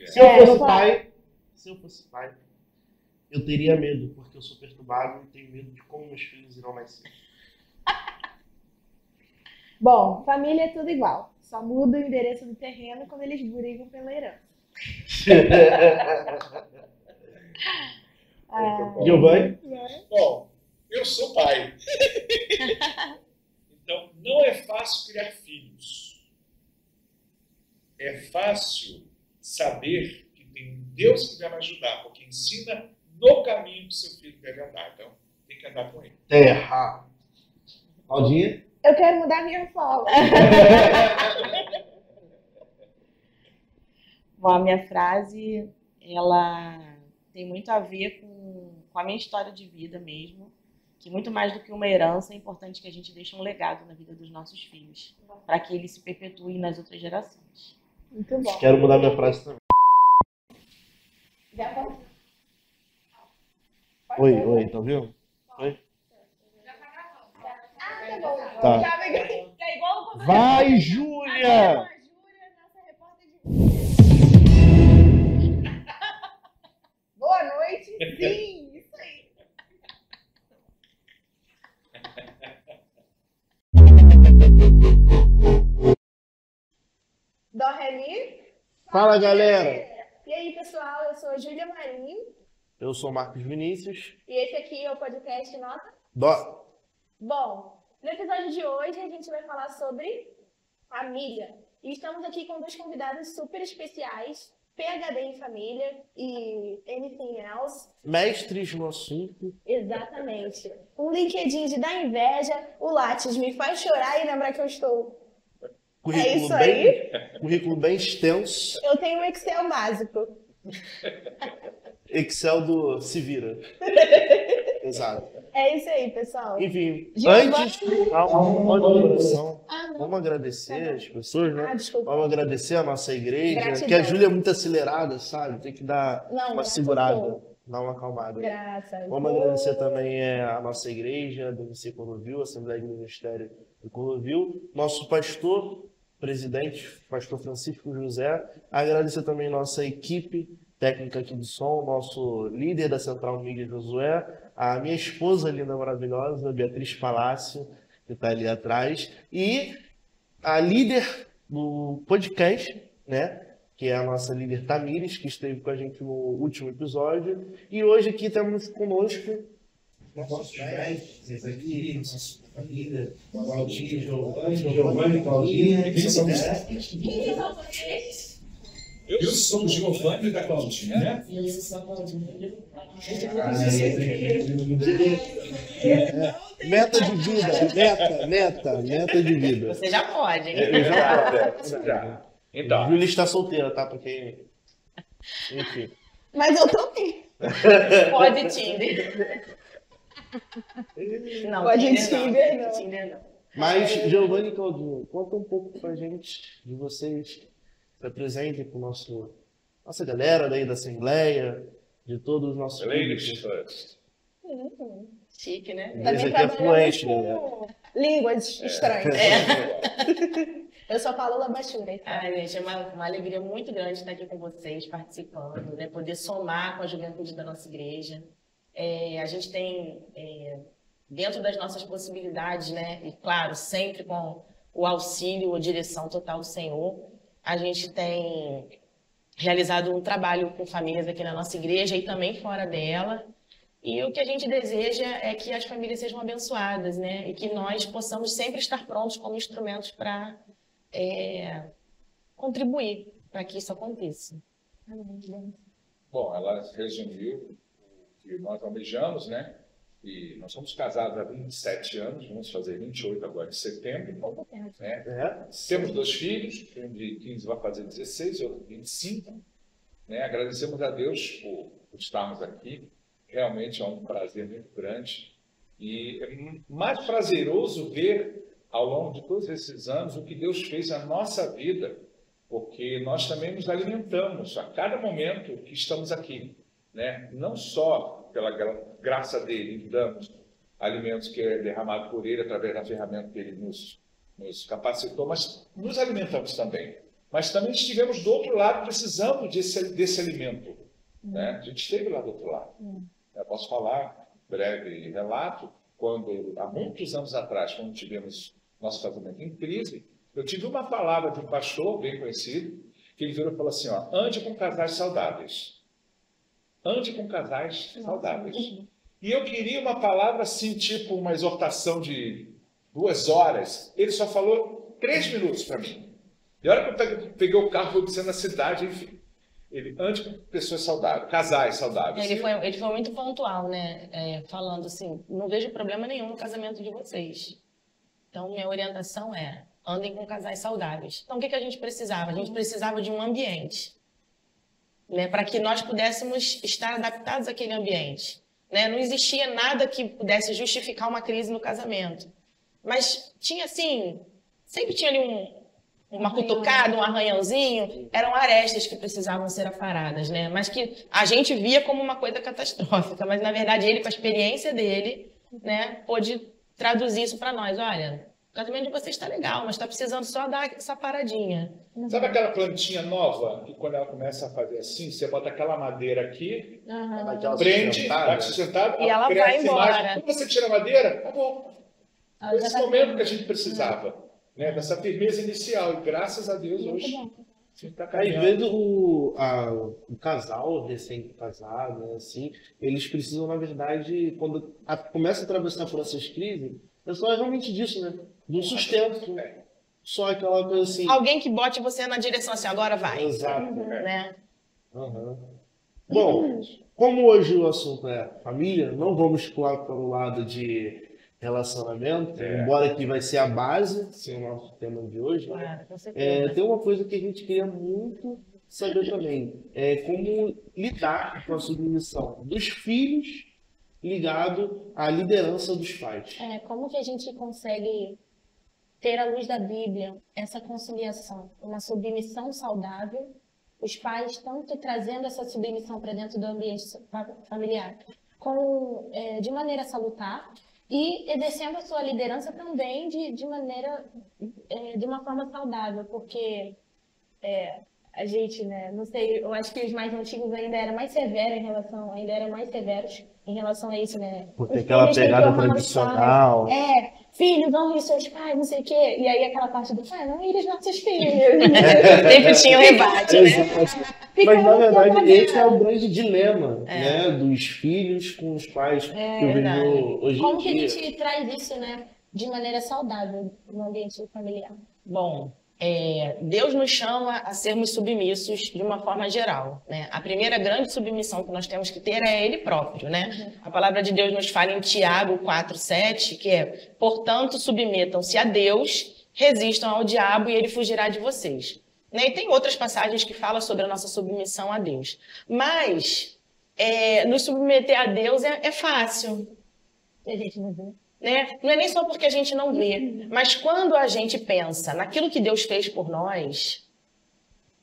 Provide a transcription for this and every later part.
Se eu fosse pai, eu teria medo, porque eu sou perturbado e tenho medo de como meus filhos irão nascer. Bom, família é tudo igual. Só muda o endereço do terreno quando eles brigam pela herança. Giovanni? Bom, eu sou pai. Então, não é fácil criar filhos. É fácil saber que tem um Deus que vai me ajudar, porque ensina no caminho que seu filho deve andar. Então, tem que andar com ele. Terra. Claudinha? Eu quero mudar minha fala. Bom, a minha frase, ela tem muito a ver com a minha história de vida mesmo, que muito mais do que uma herança, é importante que a gente deixe um legado na vida dos nossos filhos, para que eles se perpetuem nas outras gerações. Muito bom. Quero mudar minha frase também. Já tá? Oi, tá ouvindo? Oi? Ah, tá bom. Tá. Já peguei. É igual o Vai, Júlia! nossa repórter de... Boa noite. Sim, isso aí. Dó, Ré, Mi. Fala, galera! E aí, pessoal, eu sou a Júlia Marinho Eu sou Marcos Vinícius. e esse aqui é o podcast Nota. Dó. Bom, no episódio de hoje a gente vai falar sobre família. E estamos aqui com dois convidados super especiais, PhD em família e anything else. Mestres no assunto. Exatamente. Um LinkedIn de dar inveja, o Lattes me faz chorar e lembrar que eu estou... É isso Currículo bem extenso. Eu tenho um Excel básico. Excel do Se Vira. Exato. É isso aí, pessoal. Enfim, Giovanni. antes, uma oração. Vamos agradecer as pessoas, né? Desculpa. Vamos agradecer a nossa igreja, Gratidão. que a Júlia é muito acelerada, sabe? Tem que dar Não, uma graças segurada, a Deus. dar uma acalmada. Graças. Vamos agradecer também a nossa igreja, do MC Cordovil, Assembleia de Ministério do Cordovil, nosso pastor, presidente, pastor Francisco José. Agradecer também nossa equipe técnica aqui do som, nosso líder da Central Mídia, Josué, a minha esposa linda, maravilhosa, Beatriz Palácio, que está ali atrás, e a líder do podcast, né? Que é a nossa líder Tamires, que esteve com a gente no último episódio. E hoje aqui temos conosco nossos mestres aqui, nossa família, Claudinha, Giovanni, Claudinha. Quem são vocês? Eu sou o Giovanni da Claudinha, né? E eu sou a Claudinha. Meta de vida, meta de vida. Você já pode, hein? Já. Então, Júlia está solteira, tá? Porque... Enfim. Mas eu também. Pode Tinder. Não, Pode Tinder não. Tinder não. Mas, Giovanni e Claudinho, conta um pouco pra gente de vocês. Se apresentem para nossa galera daí da Assembleia, de todos os nossos ladies públicos. first. Chique, né? Esse Também aqui é fluente, trabalhamos com línguas estranhas. Eu só falo labachura. Então. Ai, gente, é uma alegria muito grande estar aqui com vocês, participando, né? Poder somar com a juventude da nossa igreja. A gente tem, dentro das nossas possibilidades, né? E claro, sempre com o auxílio, a direção total do Senhor, a gente tem realizado um trabalho com famílias aqui na nossa igreja e também fora dela. E o que a gente deseja é que as famílias sejam abençoadas, né? E que nós possamos sempre estar prontos como instrumentos para contribuir para que isso aconteça. Bom, ela resumiu o que nós almejamos, né? E nós somos casados há 27 anos, vamos fazer 28 agora em setembro. Né? Temos 2 filhos, um de 15 vai fazer 16, outro de 25. Né? Agradecemos a Deus por estarmos aqui. Realmente é um prazer muito grande. E é mais prazeroso ver, ao longo de todos esses anos, o que Deus fez na nossa vida, porque nós também nos alimentamos a cada momento que estamos aqui. Né? Não só pela graça dele, que damos alimentos que é derramado por ele através da ferramenta que ele nos capacitou, mas nos alimentamos também. mas também estivemos do outro lado precisando desse alimento. Né? A gente esteve lá do outro lado. Eu posso falar, breve relato, quando, há muitos anos atrás, quando tivemos nosso casamento em crise, eu tive uma palavra de um pastor bem conhecido, que ele virou e falou assim, ó, ande com casais saudáveis. Ande com casais saudáveis. E eu queria uma palavra assim, tipo uma exortação de 2 horas. Ele só falou 3 minutos para mim. E a hora que eu peguei o carro, fui descendo na cidade, enfim. Ele ande com pessoas saudáveis, casais saudáveis. Ele foi muito pontual, né? Falando assim, não vejo problema nenhum no casamento de vocês. Então, minha orientação é, andem com casais saudáveis. Então, o que a gente precisava? A gente precisava de um ambiente, né? Para que nós pudéssemos estar adaptados àquele ambiente. Né? Não existia nada que pudesse justificar uma crise no casamento. Mas tinha assim, sempre tinha ali uma cutucada, um arranhãozinho, eram arestas que precisavam ser aparadas, né? Mas que a gente via como uma coisa catastrófica, mas na verdade ele, com a experiência dele, né, pôde traduzir isso para nós. Olha, o casamento de vocês está legal, mas está precisando só dar essa paradinha. Sabe aquela plantinha nova, que quando ela começa a fazer assim, você bota aquela madeira aqui, prende, vai sustentado, e ela vai embora. Mais. Quando você tira a madeira, acabou. Foi esse momento que a gente precisava, né, dessa firmeza inicial. E graças a Deus hoje a gente está caminhando. Às vezes o casal recém-casado, né, assim, eles precisam, na verdade, quando começa a atravessar por essas crises, é só realmente disso, né? De um sustento. Só aquela coisa assim. Alguém que bote você na direção assim, agora vai. Exato. Né? Bom, como hoje o assunto é família, não vamos pular para o lado de relacionamento, embora que vai ser a base, ser o nosso tema de hoje. Claro, com certeza. Tem uma coisa que a gente queria muito saber também, como lidar com a submissão dos filhos ligado à liderança dos pais. Como que a gente consegue ter, à luz da Bíblia, essa conciliação, uma submissão saudável, os pais tanto trazendo essa submissão para dentro do ambiente familiar, de maneira salutar, e exercendo a sua liderança também de uma forma saudável, porque a gente, né, não sei, eu acho que os mais antigos ainda eram mais severos em relação a isso, né? Porque aquela pegada tradicional. Filhos, honrem seus pais, não sei o quê. E aí aquela parte do pai, não honre os nossos filhos. Sempre tinha um rebate, né? Mas na verdade esse é o grande dilema, né, dos filhos com os pais que eu vejo hoje em dia. Como que a gente traz isso, né, de maneira saudável no ambiente familiar? Bom, Deus nos chama a sermos submissos de uma forma geral, né? A primeira grande submissão que nós temos que ter é Ele próprio, né? A palavra de Deus nos fala em Tiago 4:7, que é: portanto, submetam-se a Deus, resistam ao diabo e ele fugirá de vocês. Né? E tem outras passagens que falam sobre a nossa submissão a Deus. Mas nos submeter a Deus é fácil. A gente não vê. Né? Não é nem só porque a gente não vê, mas quando a gente pensa naquilo que Deus fez por nós,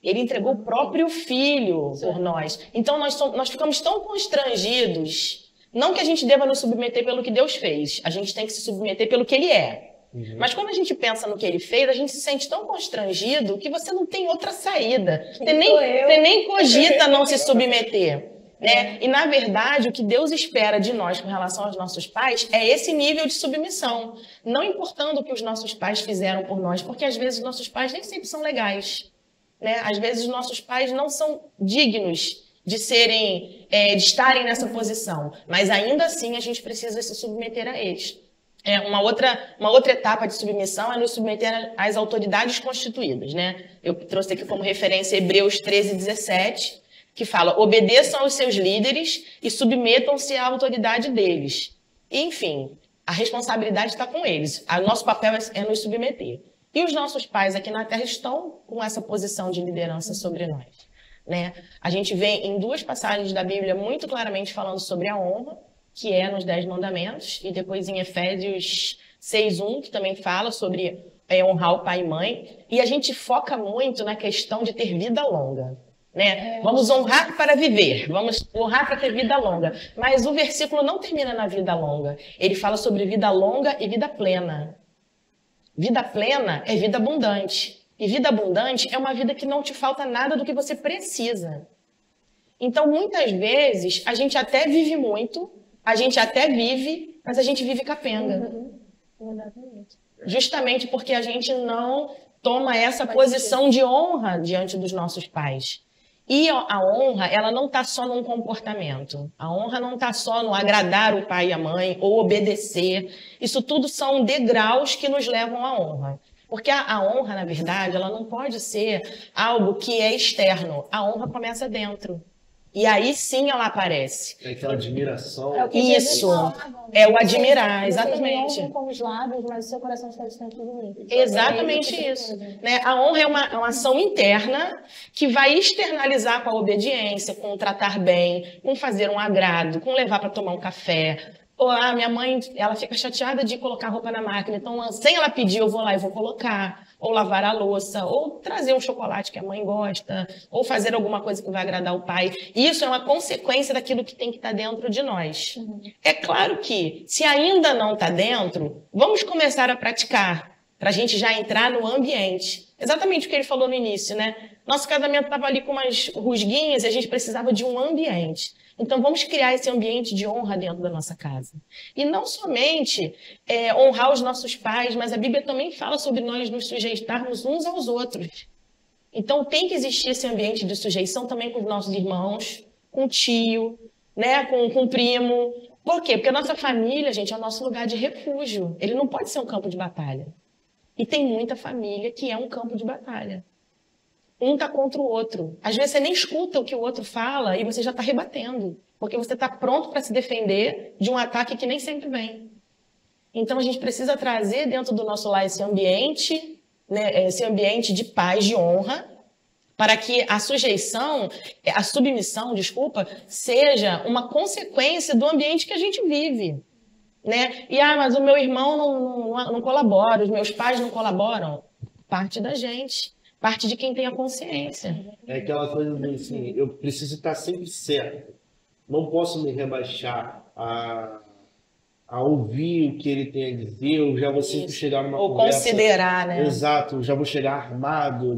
Ele entregou o próprio Filho por nós. Então nós ficamos tão constrangidos, não que a gente deva nos submeter pelo que Deus fez, a gente tem que se submeter pelo que Ele é. Mas quando a gente pensa no que Ele fez, a gente se sente tão constrangido que você não tem outra saída. Você nem cogita não se submeter. Né? E, na verdade, o que Deus espera de nós com relação aos nossos pais é esse nível de submissão. Não importando o que os nossos pais fizeram por nós, porque às vezes os nossos pais nem sempre são legais. Né? Às vezes os nossos pais não são dignos de estarem nessa posição. Mas ainda assim a gente precisa se submeter a eles. Uma outra etapa de submissão é nos submeter às autoridades constituídas. Né? Eu trouxe aqui como referência Hebreus 13:17. Que fala: obedeçam aos seus líderes e submetam-se à autoridade deles. E, enfim, a responsabilidade está com eles. O nosso papel é nos submeter. E os nossos pais aqui na Terra estão com essa posição de liderança sobre nós. Né? A gente vê em 2 passagens da Bíblia muito claramente falando sobre a honra, que é nos 10 mandamentos, e depois em Efésios 6:1, que também fala sobre honrar o pai e mãe. E a gente foca muito na questão de ter vida longa. Né? Vamos honrar para viver, vamos honrar para ter vida longa. Mas o versículo não termina na vida longa. Ele fala sobre vida longa e vida plena. Vida plena é vida abundante. E vida abundante é uma vida que não te falta nada do que você precisa. Então, muitas vezes, a gente até vive muito, a gente até vive, mas a gente vive capenga. Exatamente. Justamente porque a gente não toma essa posição de honra diante dos nossos pais. E a honra, ela não está só num comportamento. A honra não está só no agradar o pai e a mãe ou obedecer. Isso tudo são degraus que nos levam à honra. Porque a honra, na verdade, ela não pode ser algo que é externo. A honra começa dentro. E aí sim ela aparece. É aquela admiração. É o que Isso. Jesus falava. É o admirar, Vocês me exatamente. honram com os lábios, mas o seu coração está distante de mim. Exatamente isso. Né? A honra é uma ação interna que vai externalizar com a obediência, com o tratar bem, com fazer um agrado, com levar para tomar um café. Ou minha mãe, ela fica chateada de colocar roupa na máquina, então sem ela pedir eu vou lá e vou colocar. Ou lavar a louça, ou trazer um chocolate que a mãe gosta, ou fazer alguma coisa que vai agradar o pai. Isso é uma consequência daquilo que tem que estar dentro de nós. É claro que, se ainda não está dentro, vamos começar a praticar, para a gente já entrar no ambiente. Exatamente o que ele falou no início, né? Nosso casamento estava ali com umas rusguinhas e a gente precisava de um ambiente. Então, vamos criar esse ambiente de honra dentro da nossa casa. E não somente honrar os nossos pais, mas a Bíblia também fala sobre nós nos sujeitarmos uns aos outros. Então, tem que existir esse ambiente de sujeição também com os nossos irmãos, com o tio, né, com o primo. Por quê? Porque a nossa família, gente, é o nosso lugar de refúgio. Ele não pode ser um campo de batalha. E tem muita família que é um campo de batalha. Um está contra o outro. Às vezes você nem escuta o que o outro fala e você já está rebatendo. Porque você está pronto para se defender de um ataque que nem sempre vem. Então a gente precisa trazer dentro do nosso lar esse ambiente, né, esse ambiente de paz, de honra, para que a submissão, seja uma consequência do ambiente que a gente vive. Né? E, mas o meu irmão não colabora, os meus pais não colaboram. Parte da gente. Parte de quem tem a consciência. É aquela coisa assim, eu preciso estar sempre certo. Não posso me rebaixar a ouvir o que ele tem a dizer, eu já vou sempre chegar numa ou conversa... considerar, né? Exato, já vou chegar armado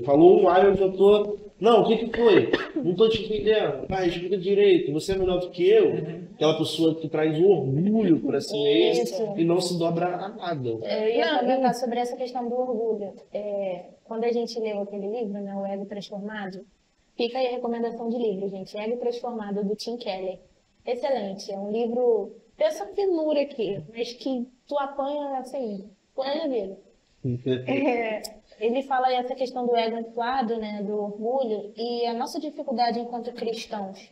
Falou um ar, eu já tô... Não, o que foi? Não tô te entendendo. Vai, explica direito. Você é melhor do que eu. Aquela pessoa que traz orgulho para si mesmo e não se dobra a nada. Eu ia comentar sobre essa questão do orgulho. Quando a gente leu aquele livro, né, O Ego Transformado, fica aí a recomendação de livro, gente. Ego Transformado, do Tim Keller. Excelente. É um livro dessa finura aqui, mas que tu apanha, assim, plena vida. Ele fala essa questão do ego inflado, né, do orgulho, e a nossa dificuldade enquanto cristãos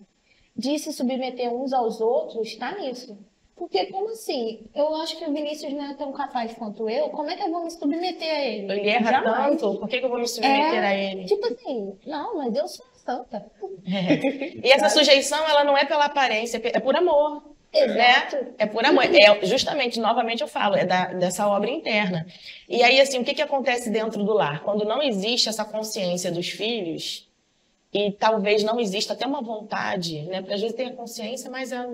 de se submeter uns aos outros está nisso. Porque como assim? Eu acho que o Vinícius não é tão capaz quanto eu, como é que eu vou me submeter a ele? Ele erra tanto, por que eu vou me submeter a ele? Tipo assim, não, mas eu sou santa. E essa sujeição, ela não é pela aparência, é por amor. Exato. Né? É por amor. Justamente, novamente eu falo, dessa obra interna. E aí, assim, o que acontece dentro do lar? Quando não existe essa consciência dos filhos, e talvez não exista até uma vontade, né? Porque às vezes tem a consciência, mas eu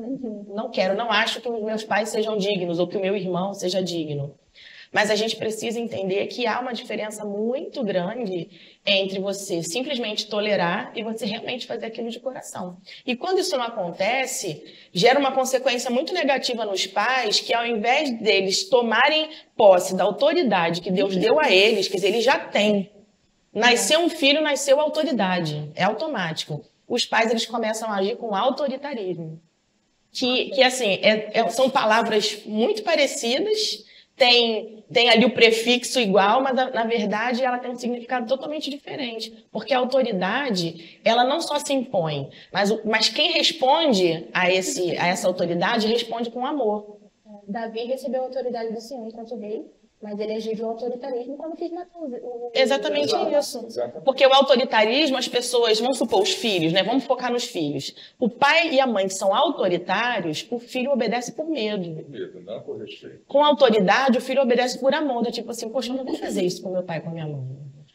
não quero, não acho que os meus pais sejam dignos, ou que o meu irmão seja digno. Mas a gente precisa entender que há uma diferença muito grande entre você simplesmente tolerar e você realmente fazer aquilo de coração. E quando isso não acontece, gera uma consequência muito negativa nos pais, que ao invés deles tomarem posse da autoridade que Deus deu a eles, quer dizer, eles já têm. Nasceu um filho, nasceu autoridade. É automático. Os pais, eles começam a agir com autoritarismo. Que assim, são palavras muito parecidas, tem ali o prefixo igual, mas na verdade ela tem um significado totalmente diferente. Porque a autoridade, ela não só se impõe, mas quem responde a essa autoridade responde com amor. Davi recebeu a autoridade do Senhor enquanto rei, mas ele agiu de autoritarismo quando quis matar o Exatamente isso. Porque o autoritarismo, as pessoas, vamos supor, os filhos, né? Vamos focar nos filhos. O pai e a mãe que são autoritários, o filho obedece por medo. Por medo, não por respeito. Com autoridade, o filho obedece por amor. Do tipo assim, poxa, eu não vou fazer isso com meu pai e com a minha mãe.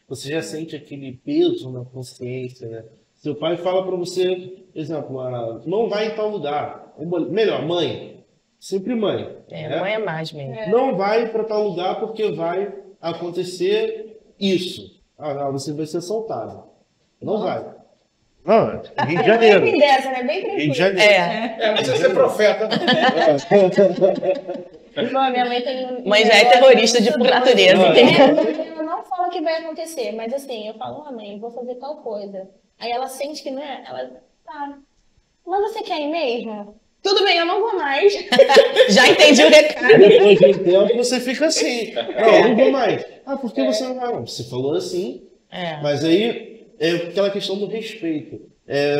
Você já sente aquele peso na consciência, né? Seu pai fala para você, exemplo, não vai em tal lugar. Ou melhor, mãe. Sempre mãe. Né? Mãe é mais mesmo. Não vai para tal lugar porque vai acontecer isso. você vai ser assaltado. Não vai. Não, Rio de Janeiro. Bem dessa, né? Bem tranquilo. Rio de Janeiro. Não precisa ser profeta, não. Bom, minha mãe tem Mãe já é terrorista por natureza, entendeu? Ela não fala o que vai acontecer, mas assim, eu falo, mãe, vou fazer tal coisa. Aí ela sente que não é, ela, tá. Mas você quer ir mesmo? Tudo bem, eu não vou mais. Já entendi o recado. Depois de um tempo você fica assim. Não, não vou mais. Por que você não vai? Não, você falou assim. Mas aí é aquela questão do respeito.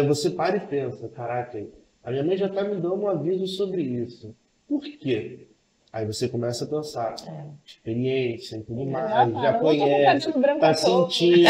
Você para e pensa, caraca, a minha mãe já tá me dando um aviso sobre isso. Por quê? Aí você começa a pensar, experiência e tudo mais, já conhece, tá sentindo,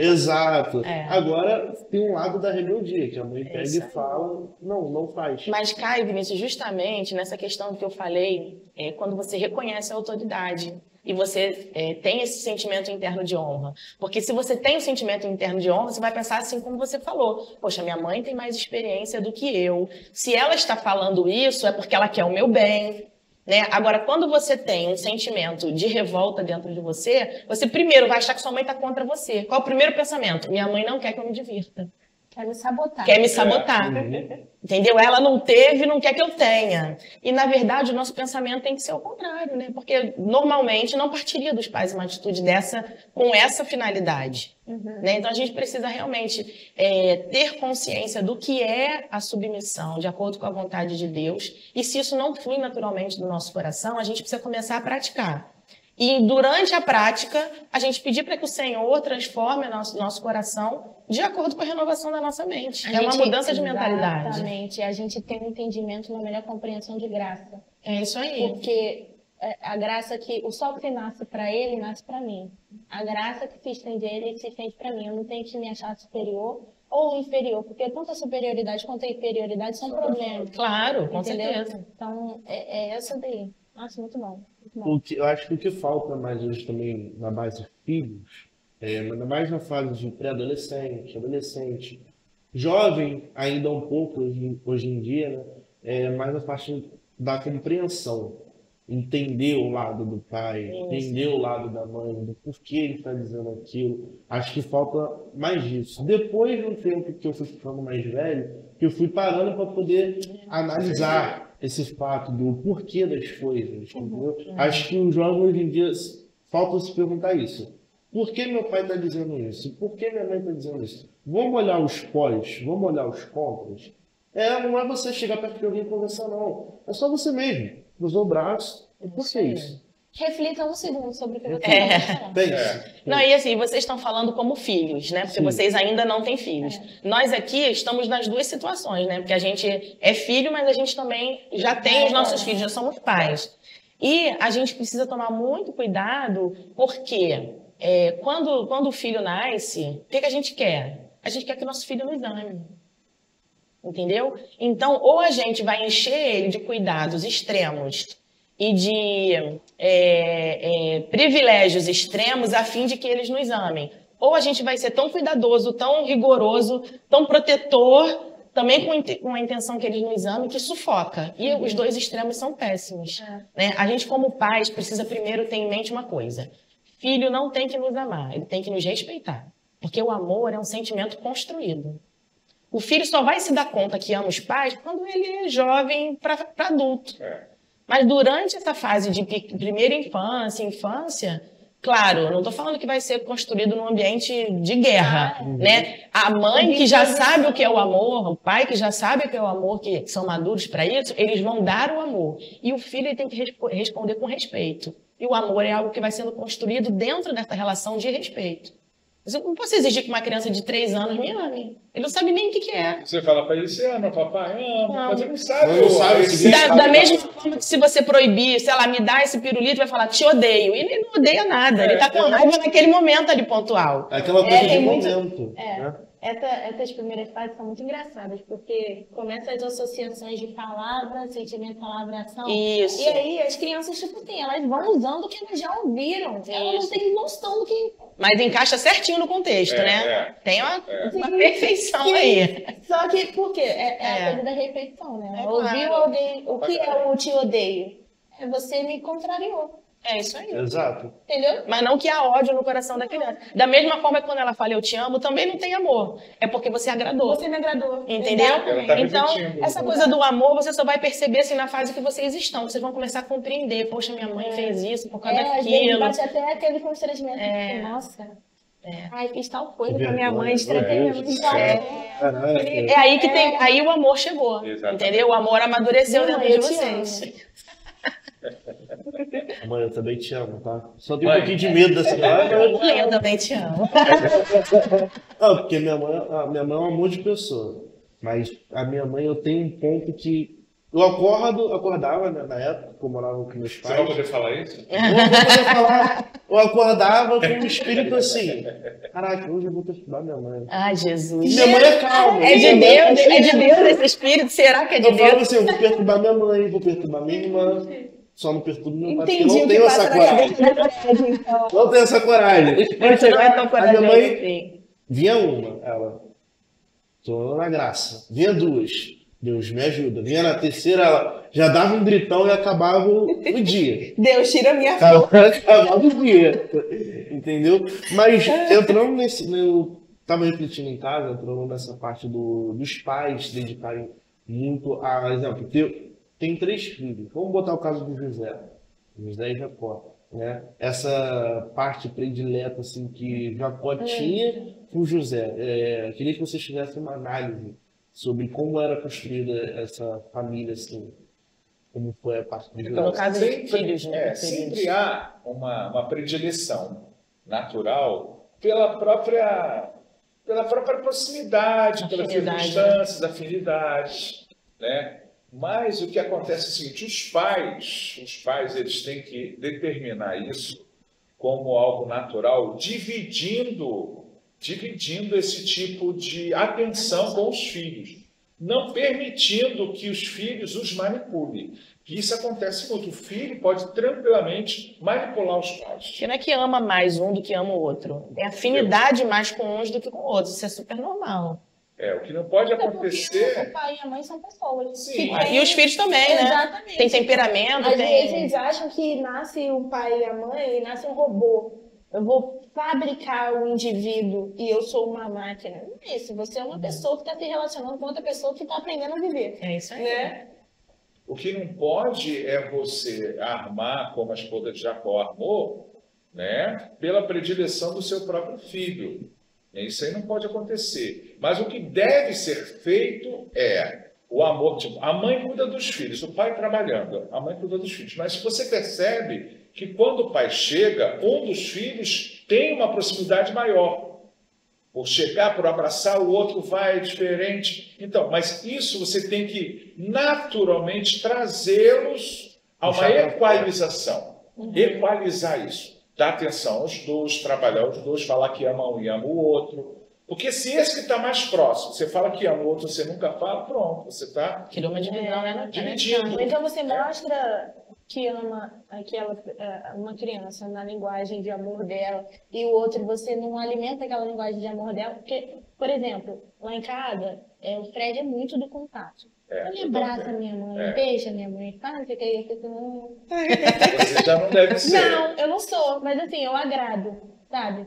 exato. Agora tem um lado da rebeldia, que a mãe pega e fala, não faz. Mas cai, Vinícius, justamente nessa questão que eu falei, quando você reconhece a autoridade e você tem esse sentimento interno de honra. Porque se você tem um sentimento interno de honra, você vai pensar assim como você falou, poxa, minha mãe tem mais experiência do que eu. Se ela está falando isso, é porque ela quer o meu bem. Né? Agora, quando você tem um sentimento de revolta dentro de você, você primeiro vai achar que sua mãe está contra você. Qual é o primeiro pensamento? Minha mãe não quer que eu me divirta. Quer me sabotar. Quer me sabotar. Entendeu? Ela não teve, não quer que eu tenha. E, na verdade, o nosso pensamento tem que ser o contrário, né? Porque, normalmente, não partiria dos pais uma atitude dessa, com essa finalidade. Né? Então, a gente precisa realmente ter consciência do que é a submissão, de acordo com a vontade de Deus. E se isso não flui naturalmente do nosso coração, a gente precisa começar a praticar. E durante a prática, a gente pedir para que o Senhor transforme nosso coração de acordo com a renovação da nossa mente. É uma mudança de mentalidade. Exatamente. A gente tem um entendimento, uma melhor compreensão de graça. É isso aí. Porque a graça que... O sol que nasce para ele, nasce para mim. A graça que se estende a ele, se estende para mim. Eu não tenho que me achar superior ou inferior, porque tanto a superioridade quanto a inferioridade são problemas. Claro, com entendeu? certeza. Então, é essa daí. Nossa, muito bom. Eu acho que o que falta mais hoje também na base de filhos, ainda mais na fase de pré-adolescente, adolescente, jovem ainda um pouco hoje em dia, né? Mais a parte da compreensão. Entender o lado do pai, entender o lado da mãe, do porquê ele está dizendo aquilo. Acho que falta mais disso. Depois de um tempo que eu fui ficando mais velho, que eu fui parando para poder analisar esse fato do porquê das coisas. Entendeu? Acho que os jovens hoje em dia falta se perguntar isso. Por que meu pai está dizendo isso? Por que minha mãe está dizendo isso? Vamos olhar os pós, vamos olhar os contras. Não é você chegar perto de alguém e conversar, não. É só você mesmo. Cruzou o braço. Por que isso? Reflita um segundo sobre o que você está falando. Não, e assim, vocês estão falando como filhos, né? Porque vocês ainda não têm filhos. Nós aqui estamos nas duas situações, né? Porque a gente é filho, mas a gente também já tem os nossos filhos, já somos pais. E a gente precisa tomar muito cuidado, porque quando o filho nasce, o que a gente quer? A gente quer que o nosso filho nos ame. Entendeu? Então, ou a gente vai encher ele de cuidados extremos e de privilégios extremos a fim de que eles nos amem. Ou a gente vai ser tão cuidadoso, tão rigoroso, tão protetor, também com a intenção que eles nos amem, que sufoca. E os dois extremos são péssimos. Né? A gente, como pais, precisa primeiro ter em mente uma coisa. Filho não tem que nos amar, ele tem que nos respeitar. Porque o amor é um sentimento construído. O filho só vai se dar conta que ama os pais quando ele é jovem para adulto. Mas durante essa fase de primeira infância, claro, eu não estou falando que vai ser construído num ambiente de guerra, né? A mãe que já sabe o que é o amor, o pai que já sabe o que é o amor, que são maduros para isso, eles vão dar o amor. E o filho ele tem que responder com respeito. E o amor é algo que vai sendo construído dentro dessa relação de respeito. Mas eu não posso exigir que uma criança de 3 anos me ame. Ele não sabe nem o que é. Você fala para ele, você ama, papai? Ama. Mas ele não sabe. Da mesma forma que se você proibir, sei lá, me dá esse pirulito, vai falar, te odeio. E ele não odeia nada. Ele tá com raiva naquele momento ali pontual. É aquela coisa de momento. Né? Essas primeiras fases são muito engraçadas, porque começam as associações de palavra, sentimento, palavra, ação. Isso. E aí as crianças, tipo assim, elas vão usando o que elas já ouviram. Elas não têm noção do que... Mas encaixa certinho no contexto, né? Tem uma perfeição aí. Só que, por quê? É a coisa da refeição, né? Ouviu alguém... O que é o te odeio? É você me contrariou. É isso aí. Exato. Entendeu? Mas não que há ódio no coração da criança. Da mesma forma que quando ela fala eu te amo, também não tem amor. É porque você agradou. Você me agradou. Entendeu? Ela tá Então, repetindo. essa coisa do amor, você só vai perceber assim na fase que vocês estão. Vocês vão começar a compreender. Poxa, minha mãe fez isso por causa Às vezes daquilo. bate até aquele constrangimento. Nossa. Ai, fiz tal coisa com a minha mãe, estratei minha mãe. Caraca. É aí que tem. Aí o amor chegou. Exatamente. Entendeu? O amor amadureceu Mãe, dentro de eu te vocês. Mãe, eu também te amo, tá? Só tenho Mãe. um pouquinho de medo dessa palavra. Eu também te amo. Não, porque a minha mãe é um amor de pessoa. Mas a minha mãe, eu tenho um ponto que... Eu acordava, né, na época, que eu morava com meus Você pais. vai poder falar isso? Eu vou poder falar. Eu acordava com um espírito assim. Caraca, hoje eu vou perturbar minha mãe. Ai, Jesus. Minha mãe é calma. É de Deus esse espírito? Será que é de Eu falo Deus? assim, eu vou perturbar minha mãe, vou perturbar minha irmã. Só não perturbo meu pai, porque eu Entendi não o que tenho essa passa na coragem. cabeça, então. Não tenho essa coragem. Você não é tão A minha corajoso mãe assim. vinha uma, ela, tô na graça. Vinha duas, Deus me ajuda. Vinha na terceira, ela já dava um gritão e acabava o dia. Deus, tira a minha Acabava o dia. Entendeu? Mas entrando nesse. Eu tava refletindo em casa, entrando nessa parte dos pais se dedicarem muito a. Exemplo, tem 3 filhos. Vamos botar o caso do José. José e Jacó. Né? Essa parte predileta assim, que Jacó tinha com José. Queria que vocês fizessem uma análise sobre como era construída essa família, assim, como foi a parte de No José. caso de filhos, né? Sempre há uma predileção natural pela própria proximidade, pelas Afinidade, circunstâncias, afinidades, né? Mas o que acontece é o seguinte, os pais eles têm que determinar isso como algo natural, dividindo esse tipo de atenção com os filhos, não permitindo que os filhos os manipulem. Que isso acontece muito. O filho pode tranquilamente manipular os pais. Porque não é que ama mais um do que ama o outro. Tem afinidade mais com uns do que com outros. Isso é super normal. O que não pode Porque acontecer... o pai e a mãe são pessoas. Sim. que têm- E os filhos também, né? Exatamente. Tem temperamento, Às tem... vezes acham que nasce o pai e a mãe e nasce um robô. Eu vou fabricar o indivíduo e eu sou uma máquina. Não é isso. Você é uma pessoa que está se relacionando com outra pessoa que está aprendendo a viver. É isso aí. Né? O que não pode é você armar, como a esposa de Jacó armou, né, pela predileção do seu próprio filho. Isso aí não pode acontecer. Mas o que deve ser feito é o amor. Tipo, a mãe cuida dos filhos, o pai trabalhando, a mãe cuida dos filhos. Mas você percebe que quando o pai chega, um dos filhos tem uma proximidade maior. Por chegar, por abraçar, o outro vai diferente. Então, mas isso você tem que naturalmente trazê-los a uma equalização. Equalizar isso. Dar atenção aos dois, trabalhar os dois, falar que ama um e ama o outro. Porque se esse que está mais próximo, você fala que ama o outro, você nunca fala, pronto, você está Criou uma divisão, né? dividindo. Ou então você mostra que ama uma criança na linguagem de amor dela e o outro você não alimenta aquela linguagem de amor dela. Porque, por exemplo, lá em casa, o Fred é muito do contato. Ele abraça a minha mãe, beija a minha mãe, fala não sei o que, não. Você já não deve ser. Não, eu não sou, mas assim, eu agrado, sabe?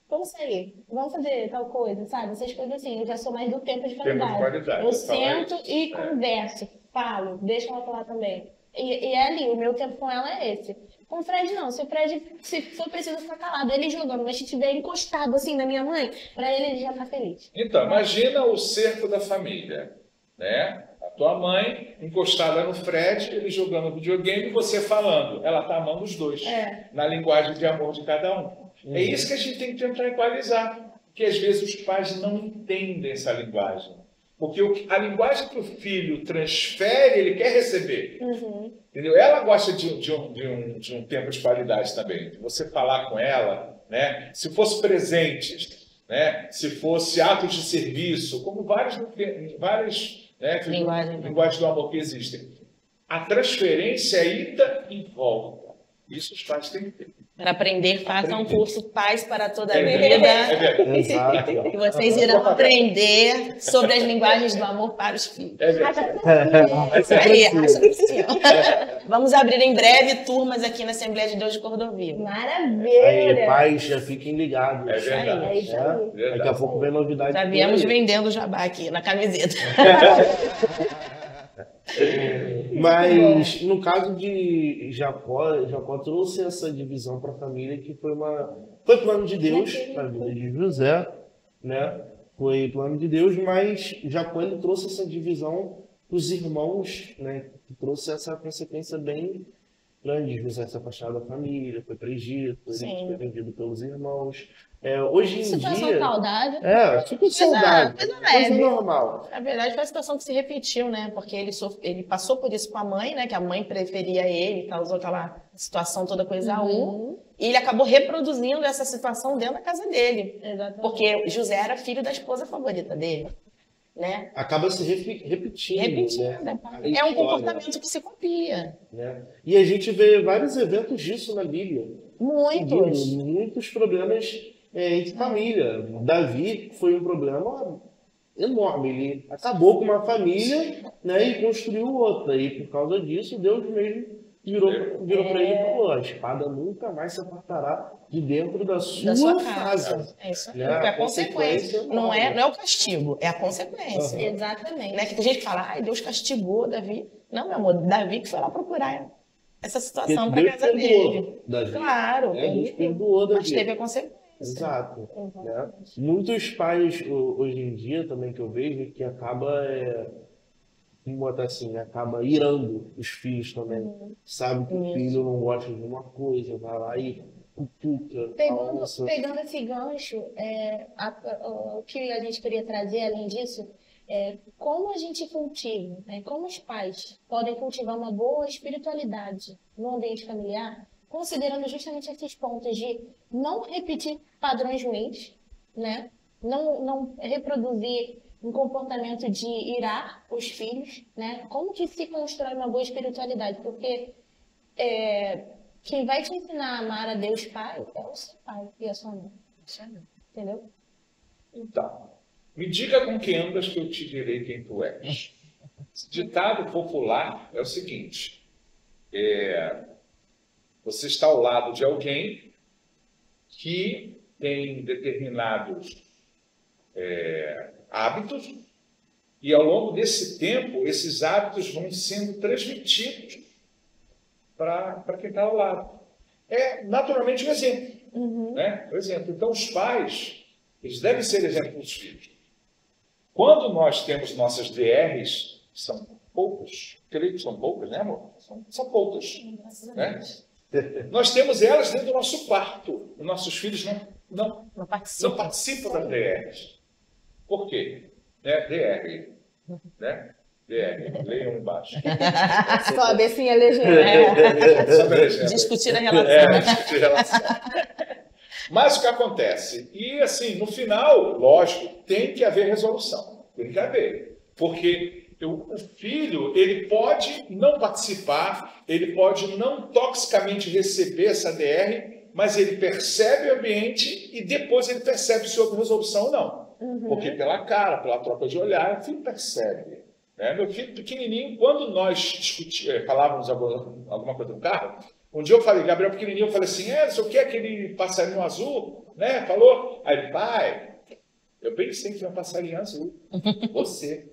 Vamos sair, vamos fazer tal coisa, sabe? Essas coisas assim, eu já sou mais do tempo de qualidade. Eu sento e converso, falo, deixo ela falar também. E é ali, o meu tempo com ela é esse. Com o Fred, não. Se o Fred, se for preciso ficar calado, ele jogando, mas se estiver encostado assim na minha mãe, pra ele já tá feliz. Então, imagina o cerco da família, né? A tua mãe encostada no Fred, ele jogando videogame e você falando. Ela tá amando os dois, na linguagem de amor de cada um. É isso que a gente tem que tentar equalizar. Porque às vezes os pais não entendem essa linguagem. Porque a linguagem que o filho transfere, ele quer receber. Entendeu? Ela gosta de um tempo de qualidade também. De você falar com ela, né? Se fosse presentes, né? Se fosse atos de serviço, como várias né? linguagens do amor que existem. A transferência é ida e volta. Isso os pais têm que ter. Para aprender, façam um curso Paz para toda a É vida. verdade. Exato. E vocês irão aprender sobre as linguagens do amor para os filhos. É verdade. Isso aí, arrasta pra cima. Vamos abrir em breve turmas aqui na Assembleia de Deus de Cordovil. Aí, Maravilha! pais, já fiquem ligados. É verdade. É isso aí. Daqui a Verdade. pouco vem novidade. Já por viemos aí. vendendo o jabá aqui na camiseta. Mas no caso de Jacó trouxe essa divisão para a família que foi plano de Deus na vida de José, né? Foi plano de Deus, mas Jacó ele trouxe essa divisão para os irmãos, né? Que trouxe essa consequência bem grande. José se afastou da família, foi para o Egito, ele Sim. foi vendido pelos irmãos. Hoje em Situação dia, saudável. super saudável, coisa coisa leve. normal. Na verdade, foi a situação que se repetiu, né? Porque ele passou por isso com a mãe, né? Que a mãe preferia ele, causou aquela situação toda coisa Uhum. E ele acabou reproduzindo essa situação dentro da casa dele. Exatamente. Porque José era filho da esposa favorita dele, né? Acaba se repetindo, né? né? A É um história, comportamento que se copia. né? E a gente vê vários eventos disso na Bíblia. Muitos. Muitos problemas entre família. Davi foi um problema enorme. Ele acabou com uma família, né, e construiu outra. E por causa disso, Deus mesmo virou para ele e falou: a espada nunca mais se apartará de dentro da sua casa. É isso aí. Né? Porque A a consequência. consequência Não é o castigo, é a consequência. Uhum. Exatamente. Né? Que tem gente que fala, ai, Deus castigou Davi. Não, meu amor, Davi que foi lá procurar essa situação para Deus casa dele. perdoou Davi. Claro, Né? Deus perdoou mas Davi. teve a consequência. Exato. Né? Exatamente. Muitos pais hoje em dia também que eu vejo que acaba, vamos botar assim, acaba irando os filhos também. Sabe que o Isso. filho não gosta de uma coisa, vai lá e cutuca. Pegando esse gancho, o que a gente queria trazer além disso é como a gente cultiva, né, como os pais podem cultivar uma boa espiritualidade no ambiente familiar, considerando justamente esses pontos de não repetir padrões ruins, né, não reproduzir um comportamento de irar os filhos, né, como que se constrói uma boa espiritualidade, porque quem vai te ensinar a amar a Deus Pai é o seu pai e a sua mãe. Entendeu? Então, me diga com quem andas que eu te direi quem tu és. Esse ditado popular é o seguinte: você está ao lado de alguém que tem determinados hábitos e ao longo desse tempo esses hábitos vão sendo transmitidos para quem está ao lado. É naturalmente um exemplo. Né? Um exemplo. Então, os pais, eles devem ser exemplo para os filhos. Quando nós temos nossas DRs, que são poucas, creio que são poucas, né, amor? São poucas. Né? Nós temos elas dentro do nosso quarto. Os nossos filhos não participam das DRs. Por quê? DR. Né? DR, leiam embaixo. Sobe assim a legenda. Sobe a legenda. Discutir a relação. Discutir a relação. Mas o que acontece? E assim, no final, lógico, tem que haver resolução. Tem que haver. Porque o filho, ele pode não participar, ele pode não toxicamente receber essa DR, mas ele percebe o ambiente e depois ele percebe se houve resolução ou não. Porque pela cara, pela troca de olhar, o filho percebe. Né? Meu filho pequenininho, quando nós falávamos alguma coisa no carro, um dia eu falei, Gabriel pequenininho, eu falei assim, não sei o que, aquele passarinho azul, né? Falou. Aí, pai, eu pensei que tinha um passarinho azul. Você.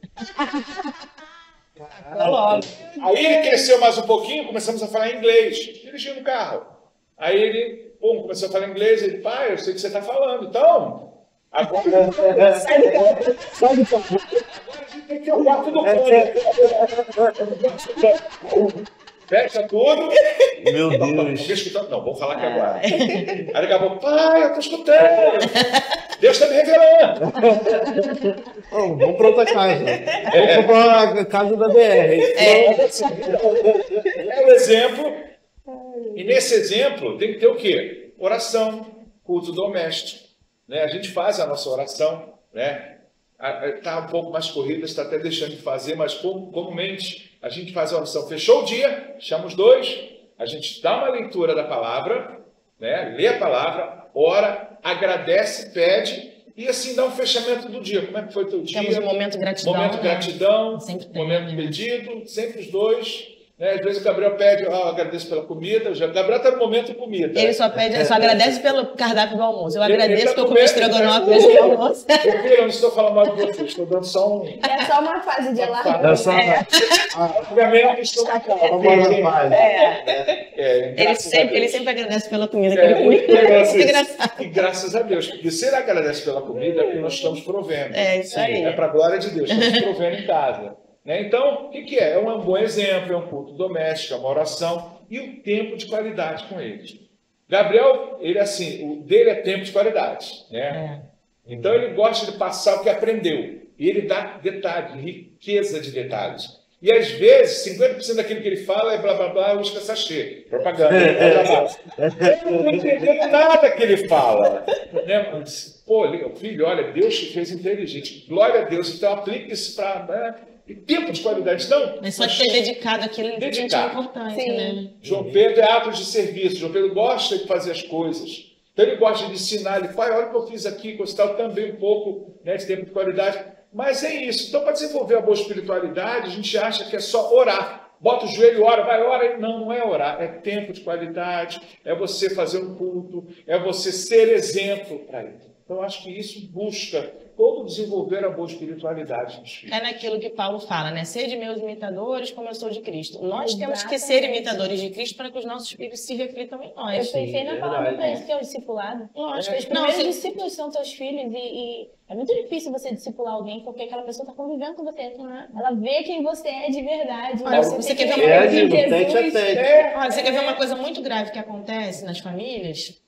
Aí ele cresceu mais um pouquinho, começamos a falar inglês, dirigindo o carro. Aí ele, começou a falar inglês, ele, pai, eu sei o que você está falando, então... Agora tem que ter o quarto do fone. Fecha tudo. Meu Deus. Não escutando, não, vou falar aqui agora. Aí daqui a pouco, pai, eu estou escutando. Deus está me revelando. Vamos para outra casa. Vamos para a casa da DR. É um exemplo. E nesse exemplo tem que ter o quê? Oração, culto doméstico. Né? A gente faz a nossa oração, né? Está um pouco mais corrida, está até deixando de fazer, mas comumente a gente faz a oração. Fechou o dia, chama os dois, a gente dá uma leitura da palavra, né? Lê a palavra, ora, agradece, pede e assim dá um fechamento do dia. Como é que foi teu dia? Temos um momento gratidão. Momento gratidão, Sempre tem, momento pedido, sempre os dois. Né? Às vezes o Gabriel pede, agradeço pela comida. O Gabriel está no momento comida. Ele só agradece pelo cardápio do almoço. Eu agradeço porque eu comi comendo, estrogonofe hoje no almoço. Eu não estou falando mal de você, estou dando só um... É só uma fase de alarme. É só Obviamente, estou na casa. Ele sempre agradece pela comida. Muito engraçado. E graças a Deus. Porque se ele agradece pela comida, é porque nós estamos provendo. É isso aí. É para a glória de Deus, estamos provendo em casa. Né? Então, o que é? É um bom exemplo, é um culto doméstico, é uma oração e um tempo de qualidade com ele. Gabriel, ele assim, o dele é tempo de qualidade. Né? Então, ele gosta de passar o que aprendeu. E ele dá detalhes, riqueza de detalhes. E às vezes, 50% daquilo que ele fala é blá blá blá, uísque sachê, propaganda. Eu não entendo nada que ele fala. Né? Pô, filho, olha, Deus te fez inteligente. Glória a Deus, então aplique isso para... Né? E tempo de qualidade. Então, mas só ter dedicado aquilo é importante. Sim. Né? João Pedro é ato de serviço. João Pedro gosta de fazer as coisas. Então ele gosta de ensinar. Ele, pai, olha o que eu fiz aqui, coisa tal, também um pouco, né, de tempo de qualidade. Mas é isso. Então, para desenvolver a boa espiritualidade, a gente acha que é só orar. Bota o joelho, ora, vai, ora. Não, não é orar. É tempo de qualidade, é você fazer um culto, é você ser exemplo para ele. Então, eu acho que isso busca todo desenvolver a boa espiritualidade dos filhos. É naquilo que Paulo fala, né? Sede meus imitadores, como eu sou de Cristo. Nós temos que ser imitadores de Cristo para que os nossos filhos se reflitam em nós. Eu pensei na palavra para isso, que é o discipulado. Lógico. Os primeiros discípulos são teus filhos e é muito difícil você discipular alguém porque aquela pessoa está convivendo com você. Ela vê quem você é de verdade. Olha, você quer ver uma coisa... Você quer ver uma coisa muito grave que acontece nas famílias?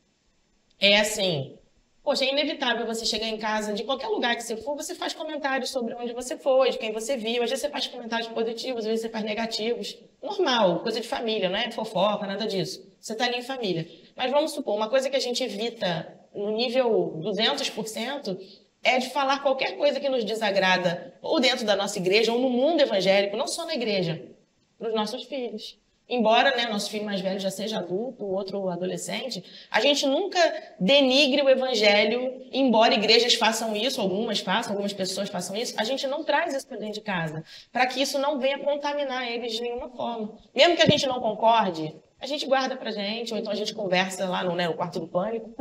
É assim... Poxa, é inevitável você chegar em casa, de qualquer lugar que você for, você faz comentários sobre onde você foi, de quem você viu. Às vezes você faz comentários positivos, às vezes você faz negativos. Normal, coisa de família, não é fofoca, nada disso. Você está ali em família. Mas vamos supor, uma coisa que a gente evita no nível 200% é de falar qualquer coisa que nos desagrada, ou dentro da nossa igreja, ou no mundo evangélico, não só na igreja, para os nossos filhos. Embora, né, nosso filho mais velho já seja adulto, o outro adolescente, a gente nunca denigre o evangelho, embora igrejas façam isso, algumas pessoas façam isso, a gente não traz isso para dentro de casa, para que isso não venha contaminar eles de nenhuma forma. Mesmo que a gente não concorde, a gente guarda pra gente, ou então a gente conversa lá no quarto do pânico.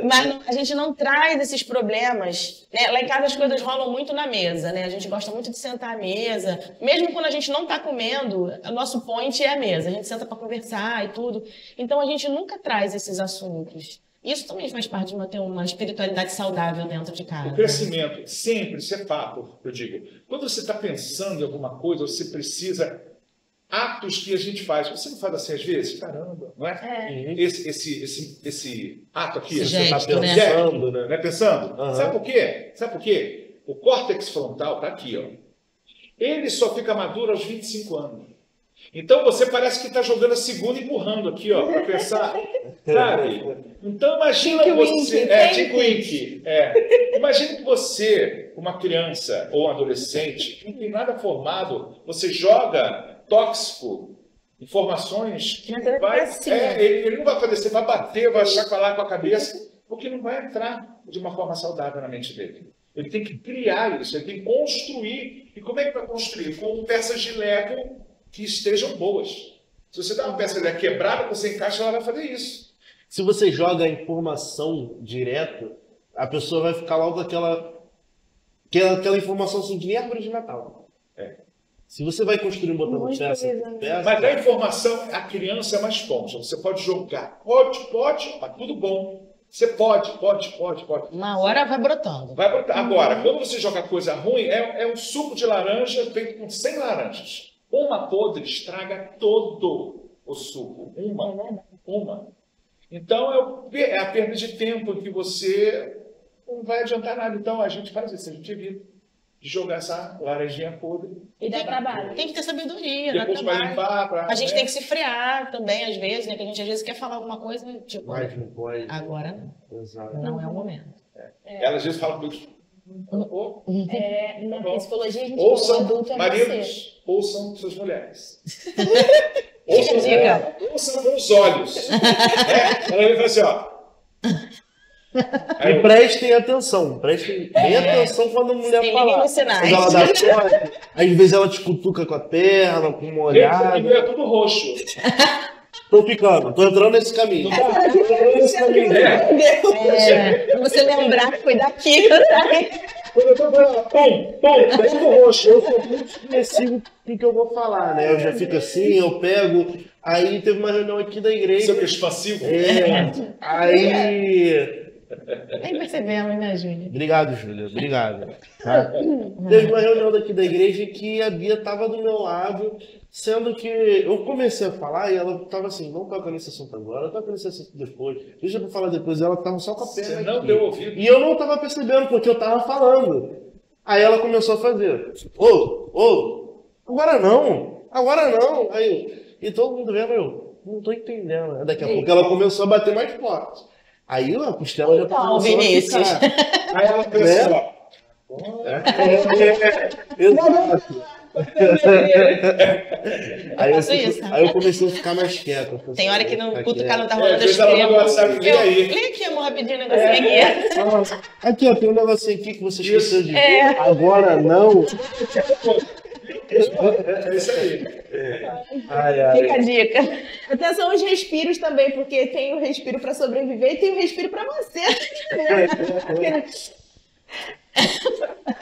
Mas a gente não traz esses problemas. Né? Lá em casa as coisas rolam muito na mesa, né? A gente gosta muito de sentar à mesa. Mesmo quando a gente não está comendo, o nosso point é a mesa. A gente senta para conversar e tudo. Então a gente nunca traz esses assuntos. Isso também faz parte de manter uma espiritualidade saudável dentro de casa. O crescimento, sempre, isso é fato, eu digo. Quando você está pensando em alguma coisa, você precisa... Atos que a gente faz. Você não faz assim às vezes? Caramba, não é? Esse ato aqui. Você está pensando, né? Não é pensando? Uhum. Sabe por quê? Sabe por quê? O córtex frontal está aqui, ó. Ele só fica maduro aos 25 anos. Então você parece que está jogando a segunda e empurrando aqui, ó, para pensar. Sabe? Então imagina você. Imagina que você, uma criança ou um adolescente, que não tem nada formado, você joga tóxico, informações que ele não vai fazer, você vai bater, vai chacoalhar com a cabeça, porque não vai entrar de uma forma saudável na mente dele. Ele tem que criar isso, ele tem que construir. E como é que vai construir? Com peças de Lego que estejam boas. Se você dá uma peça de Lego quebrada, você encaixa, ela vai fazer isso. Se você joga a informação direto, a pessoa vai ficar logo aquela informação assim, de árvore de Natal. Se você vai construir um botão de peça... Mas a informação, a criança é mais esponja. Você pode jogar. Pode, mas tudo bom. Você pode. Uma hora vai brotando. Vai brotar. Agora, quando você joga coisa ruim, é um suco de laranja feito com 100 laranjas. Uma podre estraga todo o suco. Uma. Então, é a perda de tempo que você não vai adiantar nada. Então, a gente faz isso, a gente evita de jogar essa laranjinha podre. E dá trabalho. Tem que ter sabedoria, depois dá trabalho. Vai limpar. A gente tem que se frear também, às vezes, né? Que a gente às vezes quer falar alguma coisa, tipo... Mas não pode. Agora não. Exato. Não é o momento. Ela às vezes fala comigo... Na psicologia a gente fala adulto é maridos, ouçam suas mulheres. Fica a dica. começando pelos olhos. Ela me fala assim, ó. E prestem atenção, prestem bem atenção quando a mulher fala. Os sinais. Quando ela dá corte, às vezes ela te cutuca com a perna, com uma olhada. E é tudo roxo. Tô ficando, tô entrando nesse caminho. Pra você lembrar que foi daqui, Quando eu tô falando, pum, é tudo roxo. Eu sou muito expressivo o que eu vou falar, né? Eu já fico assim, eu pego. Aí teve uma reunião aqui da igreja. Você é expansivo? Aí. Nem percebemos, né, Júlia? Obrigado, Júlia. Obrigado. Tá? Teve uma reunião daqui da igreja que a Bia estava do meu lado, sendo que eu comecei a falar e ela estava assim, não toca nesse assunto agora, toca nesse assunto depois, deixa eu falar depois. Ela estava só com a perna Você não aqui. deu ouvido. E eu não estava percebendo, porque eu estava falando. Aí ela começou a fazer, agora não. Aí, e todo mundo vendo, eu não tô entendendo. Aí daqui a pouco ela começou a bater mais forte. Aí a costela já começou Vinícius. a ficar. Aí ela pensou, ó. Exato. faço isso. Aí eu comecei a ficar mais quieto. Tem hora que não Ficar cutucar não tá Às rolando, eu vezes ela manda o escrevo. WhatsApp, vem aí. Lê aqui, amor, rapidinho, um negocinho aqui. Aqui, ó, tem um negocinho aqui que você esqueceu de ver. Agora não. É isso aí. Fica a dica. Atenção aos respiros também, porque tem o respiro para sobreviver e tem o respiro para você.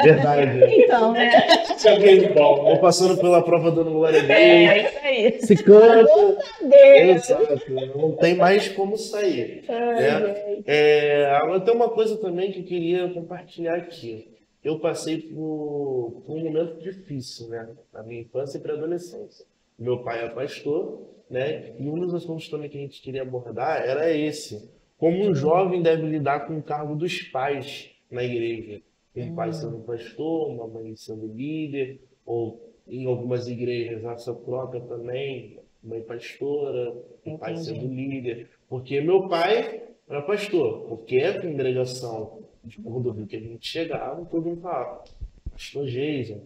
Verdade. Então, né? Isso é muito bom. Vou passando pela prova dando glória a Deus. É isso aí. Se canta. Deus. Exato. Não tem mais como sair. Né? Agora tem uma coisa também que eu queria compartilhar aqui. Eu passei por um momento difícil, né? Na minha infância e pré-adolescência. Meu pai é pastor, né? E um dos assuntos também que a gente queria abordar era esse. Como um jovem deve lidar com o cargo dos pais na igreja. Um pai sendo pastor, uma mãe sendo líder, ou em algumas igrejas a sua própria também, mãe pastora, um pai sendo líder. Porque meu pai era pastor, porque é a congregação de Cordovil que a gente chegava, todo mundo falava, pastor Jason,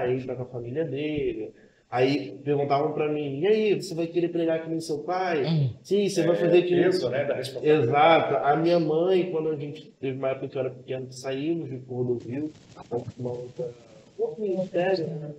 ele tá com a família dele. Aí perguntavam para mim, e aí, você vai querer pregar que nem seu pai? Sim, você vai fazer que nem... Peso, né, da responsabilidade. Exato. A minha mãe, quando a gente teve uma época que eu era pequeno, saímos de Cordovil, uma outra ministério, né?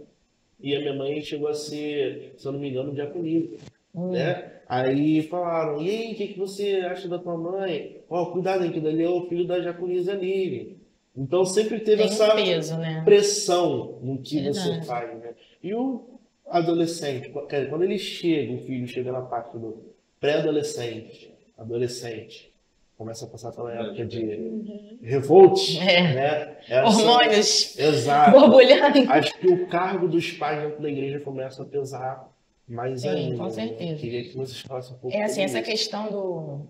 E a minha mãe chegou a ser, se eu não me engano, diaconisa, né? Aí falaram, e aí, o que você acha da tua mãe? Cuidado aí, que dali é o filho da diaconisa Lili. Então sempre teve Tem essa peso, né? pressão no que Verdade. você faz, né? E o adolescente, quando ele chega, o filho chega na parte do pré-adolescente, adolescente, começa a passar pela época de revolt, né? Hormônios Exato. borbulhando. Acho que o cargo dos pais dentro da igreja começa a pesar mais ainda. Com certeza. Eu queria que vocês falassem um pouco É assim, sobre essa isso. questão do...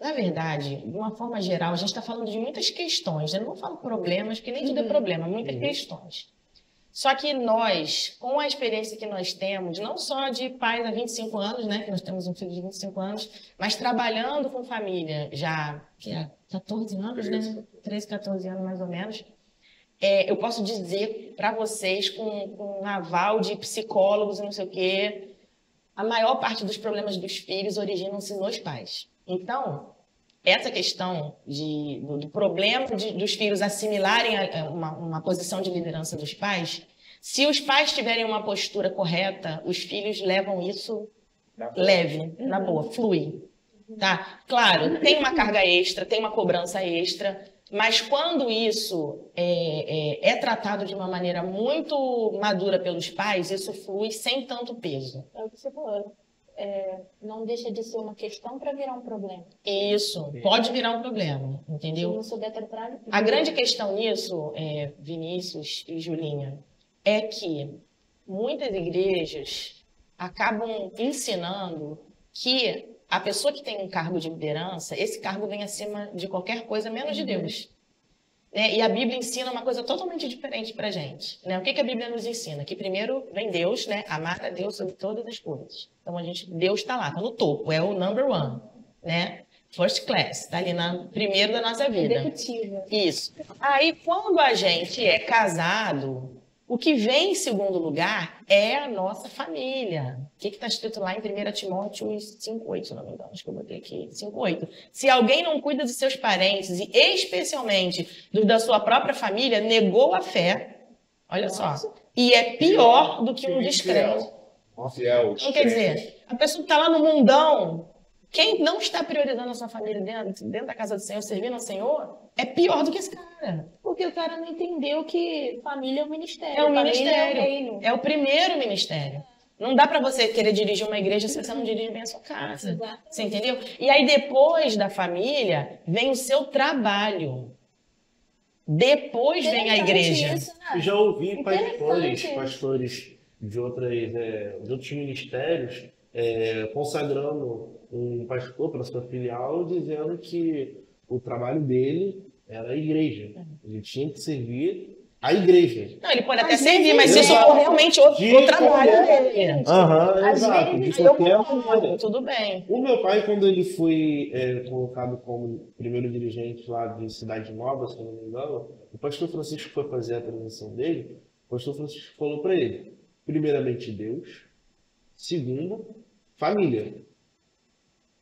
Na verdade, de uma forma geral, a gente está falando de muitas questões. Eu não falo problemas, porque nem tudo é problema, muitas questões. Só que nós, com a experiência que nós temos, não só de pais há 25 anos, né, que nós temos um filho de 25 anos, mas trabalhando com família já há 14 anos, né? 13, 14 anos mais ou menos, eu posso dizer para vocês, com um aval de psicólogos e não sei o quê, a maior parte dos problemas dos filhos originam-se nos pais. Então, essa questão do problema dos filhos assimilarem uma posição de liderança dos pais, se os pais tiverem uma postura correta, os filhos levam isso leve, na boa, flui. Tá? Claro, tem uma carga extra, tem uma cobrança extra, mas quando isso é tratado de uma maneira muito madura pelos pais, isso flui sem tanto peso. É o que você falou. Não deixa de ser uma questão para virar um problema. Isso, pode virar um problema, Se entendeu? não souber tratar... A grande questão nisso, Vinícius e Julinha, é que muitas igrejas acabam ensinando que a pessoa que tem um cargo de liderança, esse cargo vem acima de qualquer coisa, menos de Deus. E a Bíblia ensina uma coisa totalmente diferente para a gente. Né? O que a Bíblia nos ensina? Que primeiro vem Deus, né? Amar a Deus sobre todas as coisas. Então, Deus está lá, está no topo, é o number one, né? First class, está ali primeiro da nossa vida. Executiva. Isso. Aí, quando a gente é casado, O que vem em segundo lugar é a nossa família. O que está escrito lá em 1 Timóteo 5,8, se não me engano, acho que eu botei aqui, 5,8. Se alguém não cuida dos seus parentes, e especialmente dos da sua própria família, negou a fé, olha só, e é pior do que um descrente. Então, quer dizer, a pessoa que está lá no mundão, quem não está priorizando a sua família dentro da casa do Senhor, servindo ao Senhor, é pior do que esse cara. Porque o cara não entendeu que família é um ministério. É um família ministério. É, um reino. É o primeiro ministério. Não dá para você querer dirigir uma igreja se você não dirige bem a sua casa. Exato. Você entendeu? E aí, depois da família, vem o seu trabalho. Depois vem a igreja. Isso, né? Eu já ouvi Interessante. pastores de outros ministérios consagrando um pastor para sua filial, dizendo que o trabalho dele era a igreja. Ele tinha que servir a igreja. Não, ele pode até Às servir, vezes mas é. isso for realmente o trabalho dele. Aham, Às exato. vezes De eu qualquer concordo. maneira. Tudo bem. O meu pai, quando ele foi colocado como primeiro dirigente lá de Cidade Nova, se eu não me engano, o pastor Francisco foi fazer a transição dele, o pastor Francisco falou para ele, primeiramente Deus, segundo, família.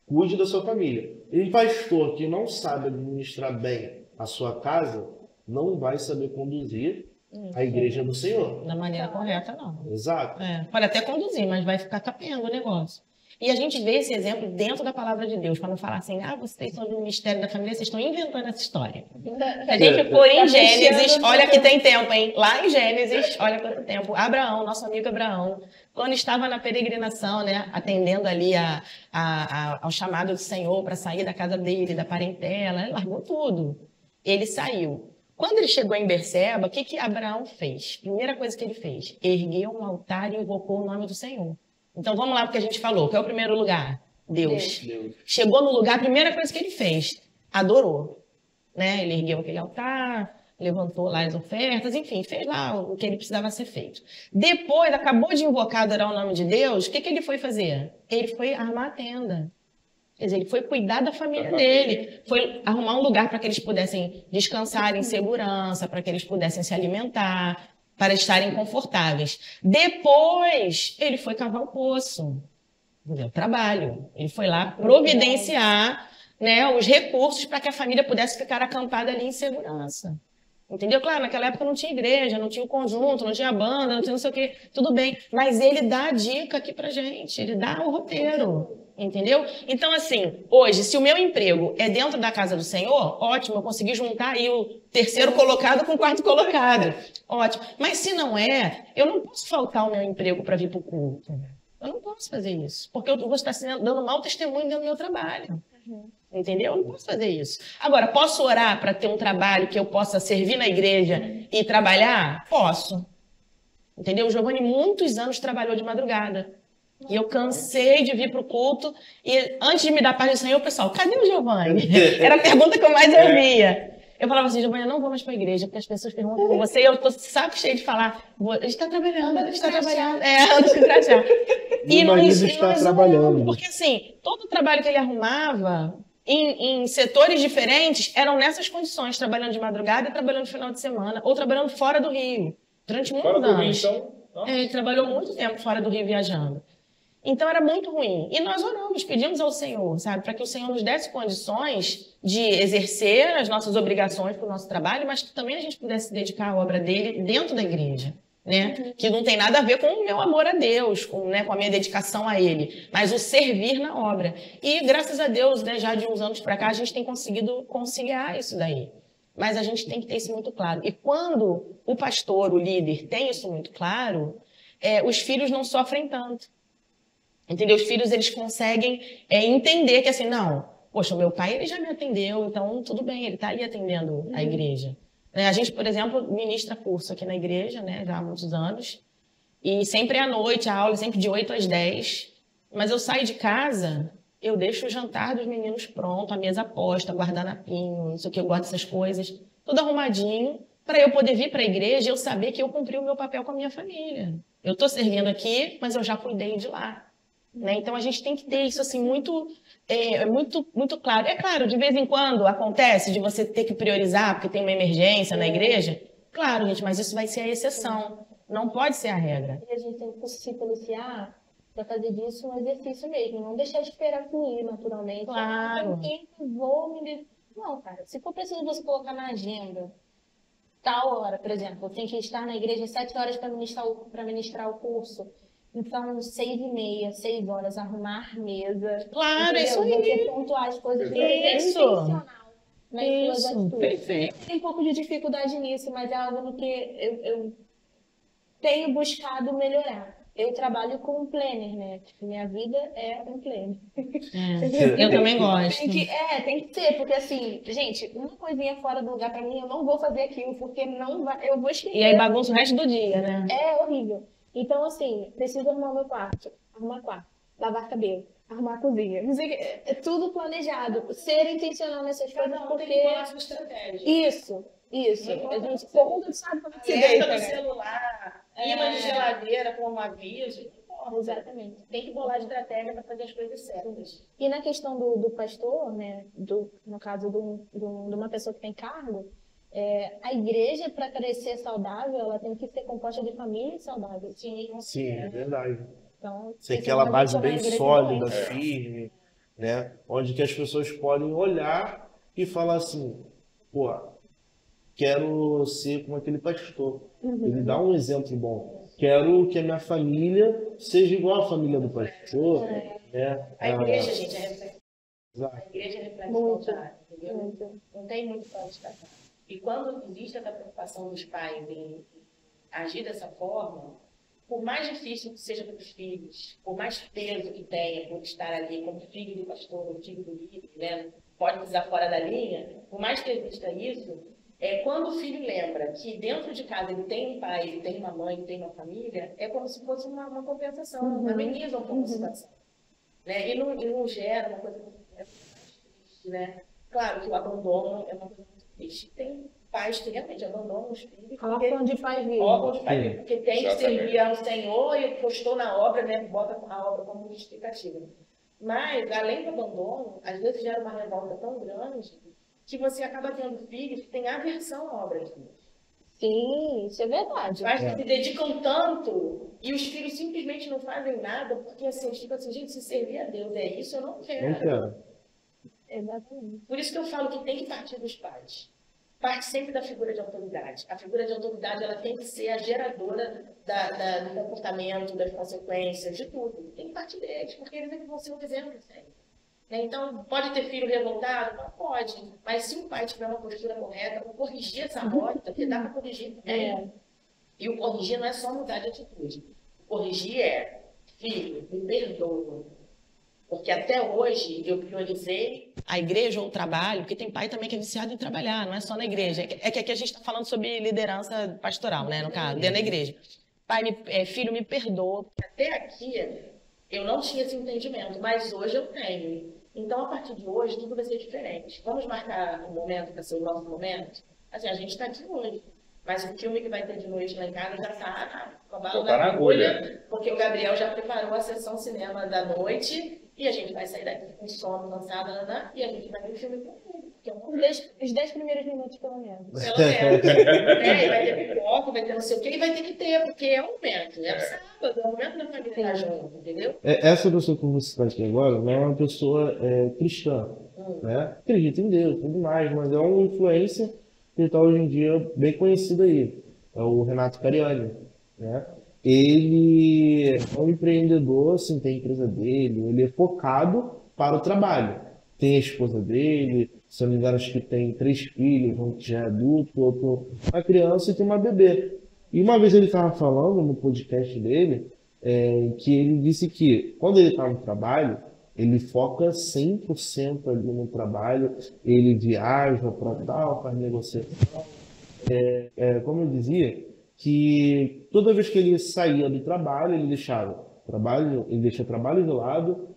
Cuide da sua família. Um pastor que não sabe administrar bem a sua casa, não vai saber conduzir a igreja do Senhor. Da maneira correta, não. Exato. Pode até conduzir, mas vai ficar capenga o negócio. E a gente vê esse exemplo dentro da palavra de Deus, para não falar assim, vocês são do mistério da família, vocês estão inventando essa história. Se a gente for em Gênesis, olha que tem tempo, hein? Lá em Gênesis, olha quanto tempo. Abraão, nosso amigo Abraão, quando estava na peregrinação, né, atendendo ali ao chamado do Senhor para sair da casa dele, da parentela, ele largou tudo. Ele saiu. Quando ele chegou em Berseba, o que Abraão fez? Primeira coisa que ele fez, ergueu um altar e invocou o nome do Senhor. Então vamos lá porque a gente falou. Qual é o primeiro lugar? Deus. Chegou no lugar, a primeira coisa que ele fez, adorou. Né? Ele ergueu aquele altar, levantou lá as ofertas, enfim, fez lá o que ele precisava ser feito. Depois, acabou de invocar, adorar o nome de Deus, o que ele foi fazer? Ele foi armar a tenda. Quer dizer, ele foi cuidar da família dele, foi arrumar um lugar para que eles pudessem descansar em segurança, para que eles pudessem se alimentar, para estarem confortáveis. Depois, ele foi cavar o poço, deu trabalho. Ele foi lá providenciar, né, os recursos para que a família pudesse ficar acampada ali em segurança. Entendeu? Claro, naquela época não tinha igreja, não tinha o conjunto, não tinha banda, não tinha não sei o quê, tudo bem. Mas ele dá a dica aqui pra gente, ele dá o roteiro, entendeu? Então, assim, hoje, se o meu emprego é dentro da casa do Senhor, ótimo, eu consegui juntar aí o terceiro colocado com o quarto colocado. Ótimo. Mas se não é, eu não posso faltar o meu emprego para vir para o culto. Eu não posso fazer isso, porque eu vou estar dando mau testemunho dentro do meu trabalho. Entendeu? Eu não posso fazer isso. Agora, posso orar para ter um trabalho que eu possa servir na igreja e trabalhar? Posso. Entendeu? O Giovanni, muitos anos, trabalhou de madrugada. E eu cansei de vir para o culto. E antes de me dar paz do Senhor, o pessoal, cadê o Giovanni? Era a pergunta que eu mais ouvia. Eu falava assim, Giovanni, eu não vou mais para a igreja, porque as pessoas perguntam por você e eu estou saco cheio de falar, a gente está trabalhando, a gente está trabalhando. Ando com crachá. E meu marido está trabalhando. Porque assim, todo o trabalho que ele arrumava em setores diferentes eram nessas condições, trabalhando de madrugada e trabalhando no final de semana, ou trabalhando fora do Rio, durante muitos anos. Ele trabalhou muito tempo fora do Rio viajando. Então era muito ruim. E nós oramos, pedimos ao Senhor, sabe, para que o Senhor nos desse condições de exercer as nossas obrigações para o nosso trabalho, mas que também a gente pudesse dedicar a obra dele dentro da igreja. Né? Que não tem nada a ver com o meu amor a Deus, com a minha dedicação a Ele, mas o servir na obra. E graças a Deus, né, já de uns anos para cá, a gente tem conseguido conciliar isso daí. Mas a gente tem que ter isso muito claro. E quando o pastor, o líder, tem isso muito claro, os filhos não sofrem tanto. Entendeu? Os filhos, eles conseguem entender que assim, não, poxa, o meu pai ele já me atendeu, então tudo bem, ele está ali atendendo a igreja. A gente, por exemplo, ministra curso aqui na igreja, né, já há muitos anos, e sempre à noite, a aula é sempre de 8 às 10, mas eu saio de casa, eu deixo o jantar dos meninos pronto, a mesa posta, guardanapinho, não sei o que, eu gosto dessas coisas, tudo arrumadinho, para eu poder vir para a igreja e eu saber que eu cumpri o meu papel com a minha família. Eu estou servindo aqui, mas eu já cuidei de lá. Né? Então, a gente tem que ter isso assim, muito claro. É claro, de vez em quando acontece de você ter que priorizar porque tem uma emergência na igreja. Claro, gente, mas isso vai ser a exceção. Não pode ser a regra. E a gente tem que se policiar para fazer disso um exercício mesmo. Não deixar de esperar fluir naturalmente. Claro. Não, cara. Se for preciso você colocar na agenda, tal hora, por exemplo, eu tenho que estar na igreja às 7 horas para ministrar o curso. Então, 6h30, 6 horas, arrumar mesa. Claro, entendeu? isso aí. Você pontuar as coisas. Isso. Intencional nas suas Isso, atitudes. perfeito. Tem um pouco de dificuldade nisso, mas é algo no que eu tenho buscado melhorar. Eu trabalho com um planner, né? Tipo, minha vida é um planner. Eu também gosto. Tem que ser, porque assim, gente, uma coisinha fora do lugar pra mim, eu não vou fazer aquilo, porque não vai, eu vou esquecer. E aí bagunça o resto do dia, né? É horrível. Então, assim, preciso arrumar meu quarto, arrumar quarto, lavar cabelo, arrumar a cozinha. É tudo planejado. Ser intencional nessas coisas, porque... Tem que bolar sua estratégia. Isso. A gente, todo mundo sabe como se Alerta deita, no né? celular, imã de geladeira com um aviso. Exatamente. Tem que bolar estratégia para fazer as coisas certas. E na questão do pastor, né, no caso de uma pessoa que tem cargo, a igreja, para crescer saudável, ela tem que ser composta de famílias saudáveis. Sim, é verdade. Então, Ser aquela base bem sólida, doente. firme, né? Onde que as pessoas podem olhar e falar assim, pô, quero ser como aquele pastor. Ele dá um exemplo bom. Quero que a minha família seja igual à família do pastor. Né? A igreja, gente, é reflexão. Exato. A igreja reflete o Muito. altar, entendeu? Não tem muito para destacar. E quando existe essa preocupação dos pais em agir dessa forma, por mais difícil que seja para os filhos, por mais peso que tenha por estar ali como filho do pastor, como filho do líder, né? Pode pisar fora da linha, por mais que exista isso, quando o filho lembra que dentro de casa ele tem um pai, ele tem uma mãe, ele tem uma família, é como se fosse uma compensação, ameniza um pouco a situação. Né? E não gera uma coisa muito mais triste, né? Claro que o abandono é uma coisa muito triste. Tem pais que realmente abandonam os filhos. Órfão de pai vivo. Órfão de pai vivo, porque tem que Exatamente. servir ao Senhor e postou na obra, né? Bota a obra como justificativa. Mas, além do abandono, às vezes gera uma revolta tão grande que você acaba tendo filhos que têm aversão à obra de Deus. Sim, isso é verdade. Mas que se dedicam tanto e os filhos simplesmente não fazem nada porque, assim, tipo assim, gente, se servir a Deus é isso, eu não quero. Não quero. Exatamente. Por isso que eu falo que tem que partir dos pais. Parte sempre da figura de autoridade. A figura de autoridade ela tem que ser a geradora do comportamento, das consequências, de tudo. Tem que partir deles, porque eles é que vão ser um exemplo sempre. Né? Então, pode ter filho revoltado? Não pode. Mas se o pai tiver uma postura correta, vou corrigir essa rota, porque dá para corrigir também. E o corrigir não é só mudar de atitude. O corrigir é, filho, me perdoa. Porque até hoje eu priorizei a igreja ou o trabalho, porque tem pai também que é viciado em trabalhar, não é só na igreja. É que aqui a gente está falando sobre liderança pastoral, né, no caso, dentro da igreja. Filho, me perdoa. Até aqui eu não tinha esse entendimento, mas hoje eu tenho. Então, a partir de hoje, tudo vai ser diferente. Vamos marcar um momento para ser o nosso momento? Assim, a gente está aqui hoje. Mas o filme que vai ter de noite lá em casa já está com a bala na agulha, porque o Gabriel já preparou a sessão cinema da noite e a gente vai sair daqui com sono, cansada, e a gente vai ver o filme com ele. Os 10 primeiros minutos, pelo menos. Pelo menos. E vai ter pipoca, vai ter não sei o que, e vai ter que ter, porque é um momento. É sábado, é o momento da família estar junto, entendeu? Essa pessoa que você está aqui agora não é uma pessoa cristã, né? Acredita em Deus, tudo mais, mas é um influencer que está hoje em dia bem conhecido aí. É o Renato Cariani, né? Ele é um empreendedor, assim, tem a empresa dele, ele é focado para o trabalho. Tem a esposa dele, se eu não me engano, acho que tem 3 filhos, um que já é adulto, outro uma criança e tem uma bebê. E uma vez ele estava falando no podcast dele, que ele disse que quando ele está no trabalho, ele foca 100% ali no trabalho, ele viaja para tal, faz negociação. Como eu dizia, que toda vez que ele saía do trabalho, ele deixa trabalho de lado,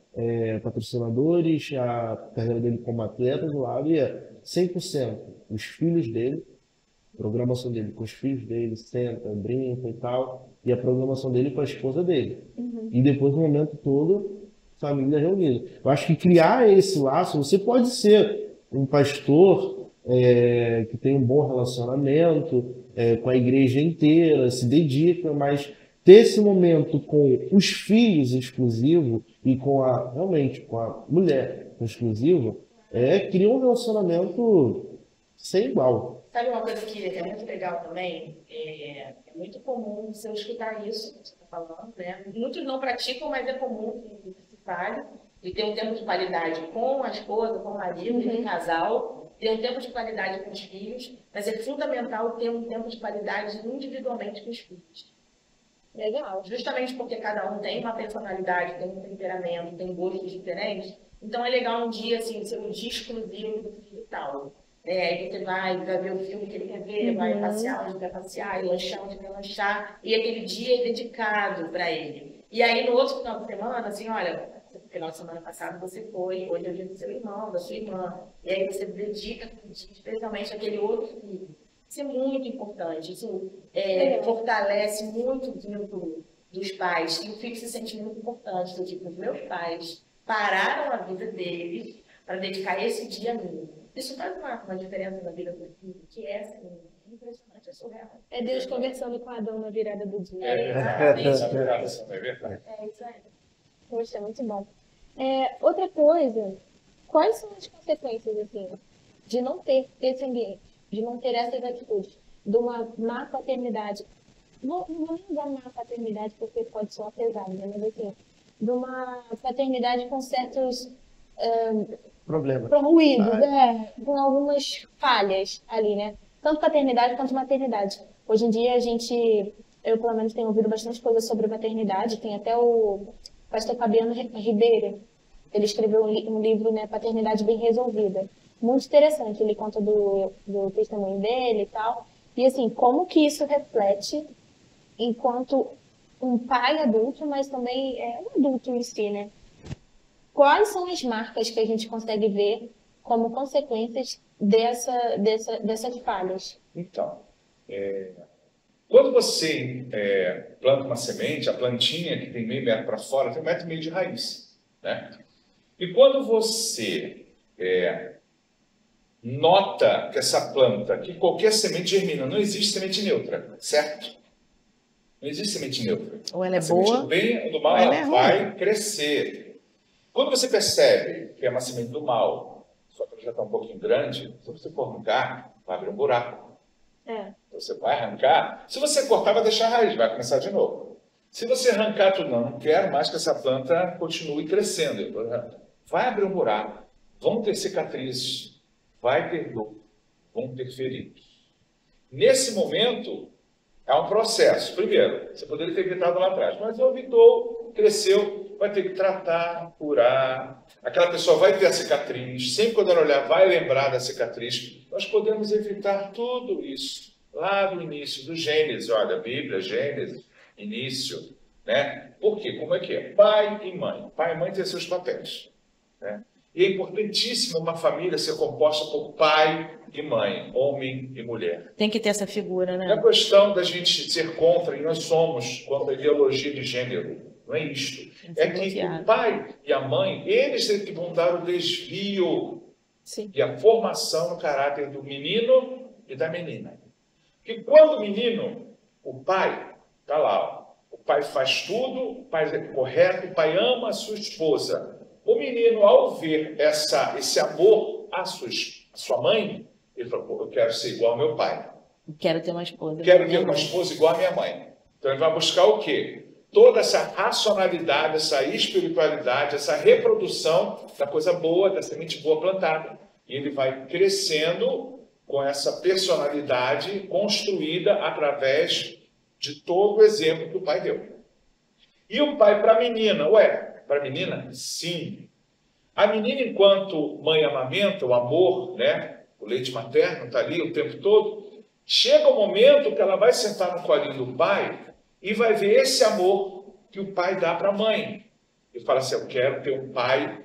patrocinadores, a carreira dele como atleta do lado, e 100% os filhos dele, programação dele com os filhos dele, senta, brinca e tal, e a programação dele com a esposa dele. E depois o momento todo, família reunida. Eu acho que criar esse laço, você pode ser um pastor que tem um bom relacionamento, com a igreja inteira, se dedica, mas ter esse momento com os filhos exclusivo e realmente com a mulher exclusiva, cria um relacionamento sem igual. Sabe uma coisa que é muito legal também? É muito comum você escutar isso que você está falando, né? Muitos não praticam, mas é comum que se fale de ter um tempo de qualidade com a esposa, com o marido, com o casal, ter um tempo de qualidade com os filhos, mas é fundamental ter um tempo de qualidade individualmente com os filhos. Legal. Justamente porque cada um tem uma personalidade, tem um temperamento, tem gostos diferentes. Então é legal um dia, assim, ser um dia exclusivo do filho e tal. Aí você vai ver o filme que ele quer ver, vai passear onde quer passear, lanchar onde quer lanchar, e aquele dia é dedicado para ele. E aí no outro final de semana, assim, olha, no final de semana passado você foi, hoje é o dia do seu irmão, da sua irmã, e aí você dedica especialmente aquele outro filho. Isso é muito importante, isso fortalece muito o vínculo dos pais, e o filho se sente muito importante, do tipo, os meus pais pararam a vida deles para dedicar esse dia a mim. Isso faz uma diferença na vida do filho, que é assim, impressionante, é surreal. É Deus conversando com Adão na virada do dia. É verdade. É isso aí. Poxa, muito bom. Outra coisa, quais são as consequências, assim, de não ter esse ambiente, de não ter essas atitudes, de uma má paternidade? Não vou nem usar má paternidade porque pode soar pesado, né? Mas assim, de uma paternidade com certos ruídos, com algumas falhas ali, né? Tanto paternidade quanto maternidade. Hoje em dia eu pelo menos tenho ouvido bastante coisa sobre maternidade, tem até o pastor Fabiano Ribeiro, ele escreveu um livro, né, Paternidade Bem Resolvida. Muito interessante, ele conta do testemunho dele e tal. E assim, como que isso reflete enquanto um pai adulto, mas também um adulto em si, né? Quais são as marcas que a gente consegue ver como consequências dessas falhas? Então, quando você planta uma semente, a plantinha que tem meio metro para fora tem 1,5 metro de raiz, né? E quando você nota que essa planta, que qualquer semente germina, não existe semente neutra, certo? Não existe semente neutra. Ou ela é a semente boa, do bem ou do mal, ela vai crescer. Quando você percebe que é uma semente do mal, só que ela já está um pouquinho grande, se você for arrancar, vai abrir um buraco. Você vai arrancar. Se você cortar, vai deixar a raiz, vai começar de novo. Se você arrancar tudo, não quero mais que essa planta continue crescendo. Vai abrir um buraco, vão ter cicatrizes, vai ter dor, vão ter feridos. Nesse momento, é um processo. Primeiro, você poderia ter evitado lá atrás, mas evitou, cresceu, vai ter que tratar, curar. Aquela pessoa vai ter a cicatriz, sempre quando ela olhar, vai lembrar da cicatriz. Nós podemos evitar tudo isso lá do início, do Gênesis. Olha, Bíblia, Gênesis, início, né? Por quê? Como é que é? Pai e mãe. Pai e mãe têm seus papéis, né? E é importantíssimo uma família ser composta por pai e mãe, homem e mulher. Tem que ter essa figura, né? Não é questão da gente ser contra, e nós somos contra a ideologia de gênero. Não é isto. É que o pai e a mãe, eles que vão dar o desvio e a formação no caráter do menino e da menina. Porque quando o menino, o pai, está lá, o pai faz tudo, o pai é correto, o pai ama a sua esposa. O menino, ao ver esse amor à sua mãe, ele falou, eu quero ser igual ao meu pai. Quero ter uma esposa. Quero ter uma esposa igual à minha mãe. Então ele vai buscar o quê? Toda essa racionalidade, essa espiritualidade, essa reprodução da coisa boa, da semente boa plantada. E ele vai crescendo com essa personalidade construída através de todo o exemplo que o pai deu. E o pai para a menina, para a menina? Sim. A menina, enquanto mãe amamenta, o amor, né? O leite materno está ali o tempo todo. Chega o momento que ela vai sentar no colinho do pai e vai ver esse amor que o pai dá para a mãe. E fala assim, eu quero ter um pai,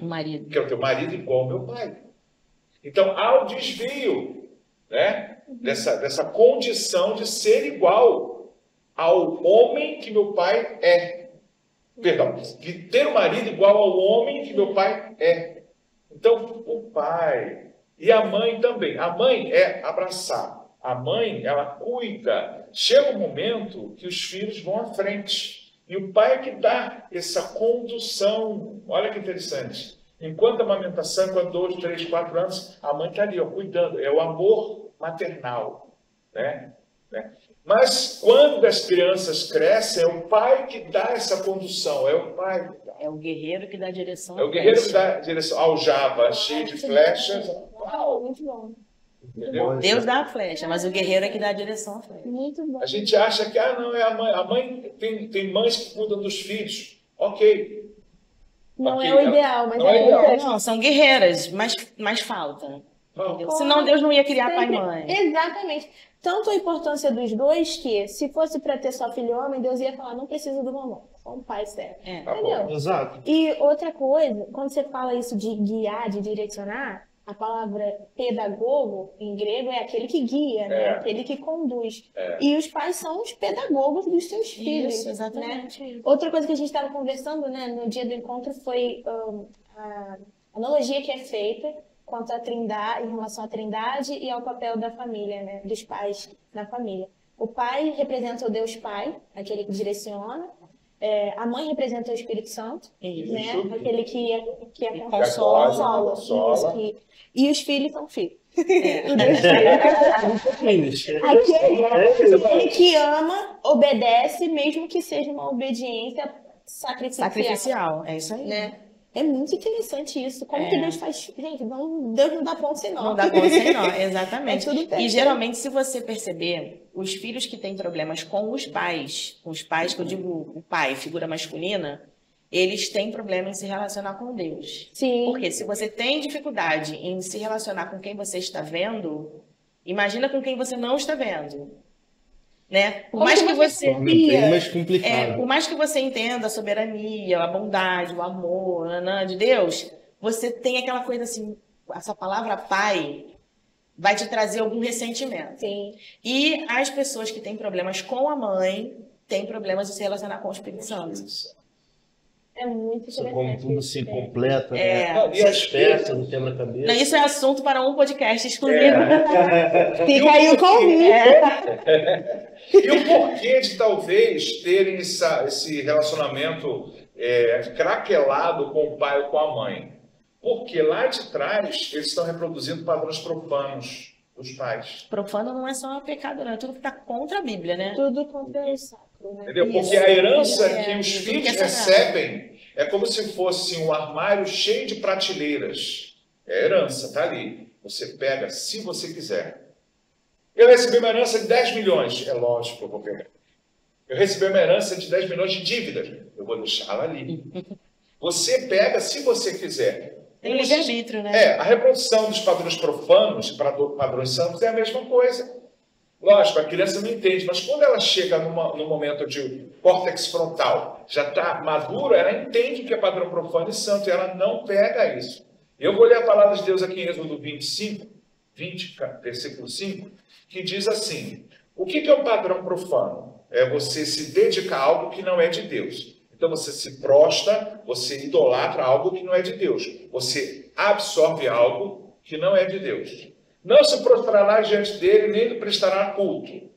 quero ter um marido igual ao meu pai. Então, há o desvio, né? Dessa condição de ser igual ao homem que meu pai é. Perdão, de ter um marido igual ao homem que meu pai é. Então, o pai e a mãe também. A mãe é abraçar, A mãe, ela cuida. Chega um momento que os filhos vão à frente. E o pai é que dá essa condução. Olha que interessante. Enquanto a amamentação, enquanto 2, 3, 4 anos, a mãe está ali, ó, cuidando. É o amor maternal. Né? Mas quando as crianças crescem, é o pai que dá essa condução. É o pai que dá. É o guerreiro que dá direção. É o guerreiro que dá direção. Aljava, cheio de flechas. Muito bom. Entendeu? Deus dá a flecha, mas o guerreiro é que dá a direção à flecha. Muito bom. A gente acha que, não, é a mãe. A mãe tem mães que cuidam dos filhos. Ok. Não Ok, é o ideal, mas não é é ideal. importante. Não, são guerreiras, mas falta. Entendeu? Senão Deus não ia criar pai e mãe. Exatamente. Tanto a importância dos dois que, se fosse para ter só filho homem, Deus ia falar, não precisa do mamão, só um pai serve. Tá Entendeu? bom. Exato. E outra coisa, quando você fala isso de guiar, de direcionar, a palavra pedagogo, em grego, é aquele que guia, né? Aquele que conduz. E os pais são os pedagogos dos seus filhos. Isso, exatamente. Né? Outra coisa que a gente estava conversando, né, no dia do encontro foi a analogia que é feita quanto à trindade, em relação à trindade e ao papel da família, né, dos pais na família. O pai representa o Deus Pai, aquele que direciona. A mãe representa o Espírito Santo, né, aquele que consola. Isso. E os filhos são filhos. Aquele que ama, obedece, mesmo que seja uma obediência sacrificial. É isso aí. Né? É muito interessante isso. Como que Deus faz... Gente, Deus não dá ponto sem nó. Não dá ponto sem nó, exatamente. É tudo perfeito. E geralmente, se você perceber, os filhos que têm problemas com os pais, que eu digo o pai, figura masculina, eles têm problema em se relacionar com Deus. Sim. Porque se você tem dificuldade em se relacionar com quem você está vendo, imagina com quem você não está vendo. Né? Por mais que você bem mais complicado. por mais que você entenda a soberania, a bondade, o amor, de Deus, você tem aquela coisa assim, essa palavra pai vai te trazer algum ressentimento. Sim. E as pessoas que têm problemas com a mãe têm problemas de se relacionar com o Espírito Santo. É muito interessante. Como tudo se completa, É. né? Se aspecta no quebra-cabeça. Não, isso é assunto para um podcast exclusivo. Fica aí o convite. E o porquê de talvez terem esse relacionamento craquelado com o pai ou com a mãe? Porque lá de trás eles estão reproduzindo padrões profanos dos pais. Profano não é só pecado, não. É tudo que está contra a Bíblia, né? Tudo contra o sacro, né? Entendeu? Porque a herança que os filhos recebem é como se fosse um armário cheio de prateleiras. É herança, tá ali. Você pega se você quiser. Eu recebi uma herança de 10 milhões. É lógico que eu vou pegar. Eu recebi uma herança de 10 milhões de dívida. Eu vou deixá-la ali. Você pega se você quiser. Tem o livre-arbítrio, né? A reprodução dos padrões profanos e padrões santos é a mesma coisa. Lógico, a criança não entende, mas quando ela chega no momento de córtex frontal, já está madura, ela entende o que é padrão profano e santo, e ela não pega isso. Eu vou ler a palavra de Deus aqui em Êxodo 20, versículo 5, que diz assim: o que é o padrão profano? É você se dedicar a algo que não é de Deus. Então você se prostra, você idolatra algo que não é de Deus. Você absorve algo que não é de Deus. Não se prostrará diante dele, nem lhe prestará culto.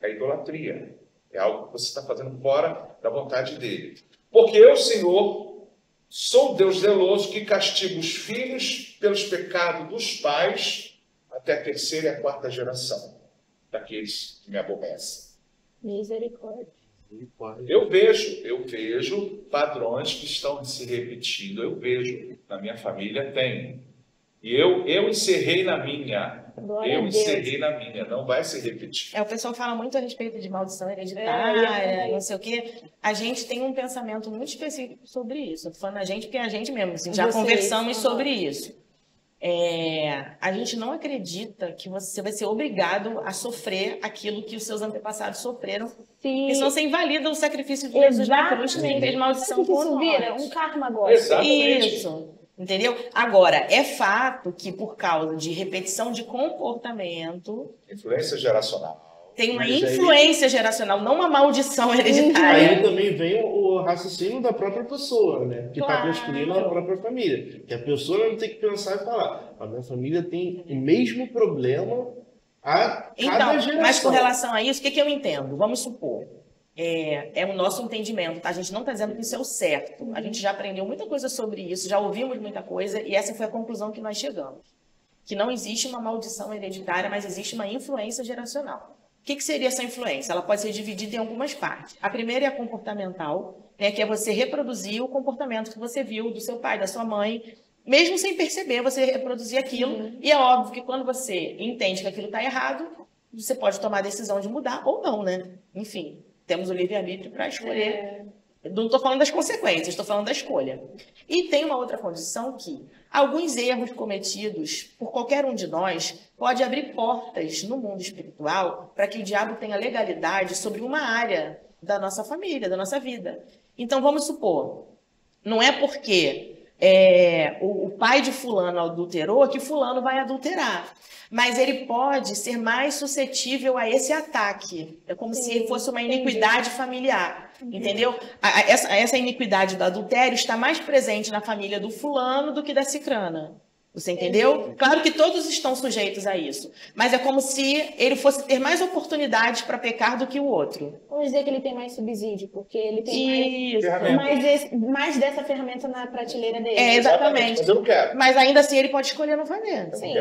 É idolatria. É algo que você está fazendo fora da vontade dele. Porque eu, Senhor, sou Deus zeloso que castigo os filhos pelos pecados dos pais até a 3ª e a 4ª geração daqueles que me aborrecem. Misericórdia. Eu vejo padrões que estão se repetindo. Eu vejo. Na minha família tem. E eu encerrei na minha. Não vai se repetir. O pessoal fala muito a respeito de maldição hereditária, não sei o quê. A gente tem um pensamento muito específico sobre isso. Eu tô falando a gente porque é a gente mesmo. Assim, já conversamos sobre isso. A gente não acredita que você vai ser obrigado a sofrer aquilo que os seus antepassados sofreram. Sim. Porque senão você invalida o sacrifício de Jesus na cruz, que fez maldição por isso nós. vira um karma agora. Exatamente. Isso. Entendeu? Agora, é fato que por causa de repetição de comportamento... Influência geracional. Tem uma influência geracional, não uma maldição hereditária. Aí também vem o raciocínio da própria pessoa, né? Que está construindo a própria família. Que a pessoa não tem que pensar e falar: a minha família tem o mesmo problema Então, mas com relação a isso, o que eu entendo? Vamos supor, é o nosso entendimento, tá? A gente não está dizendo que isso é o certo. A gente já aprendeu muita coisa sobre isso, já ouvimos muita coisa, e essa foi a conclusão que nós chegamos. Que não existe uma maldição hereditária, mas existe uma influência geracional. O que seria essa influência? Ela pode ser dividida em algumas partes. A primeira é a comportamental, né, que é você reproduzir o comportamento que você viu do seu pai, da sua mãe, mesmo sem perceber, você reproduzir aquilo. E é óbvio que quando você entende que aquilo está errado, você pode tomar a decisão de mudar ou não, né? Enfim, temos o livre-arbítrio para escolher. Não estou falando das consequências, estou falando da escolha. E tem uma outra condição que alguns erros cometidos por qualquer um de nós pode abrir portas no mundo espiritual para que o diabo tenha legalidade sobre uma área da nossa família, da nossa vida. Então, vamos supor, não é porque o pai de fulano adulterou que fulano vai adulterar. Mas ele pode ser mais suscetível a esse ataque. É como se fosse uma iniquidade familiar. Entendeu? Essa iniquidade do adultério está mais presente na família do fulano do que da cicrana. Você entendeu? Claro que todos estão sujeitos a isso. Mas é como se ele fosse ter mais oportunidades para pecar do que o outro. Vamos dizer que ele tem mais subsídio, porque ele tem mais dessa ferramenta na prateleira dele. Exatamente. Mas eu não quero. Mas ainda assim ele pode escolher não fazer. Sim.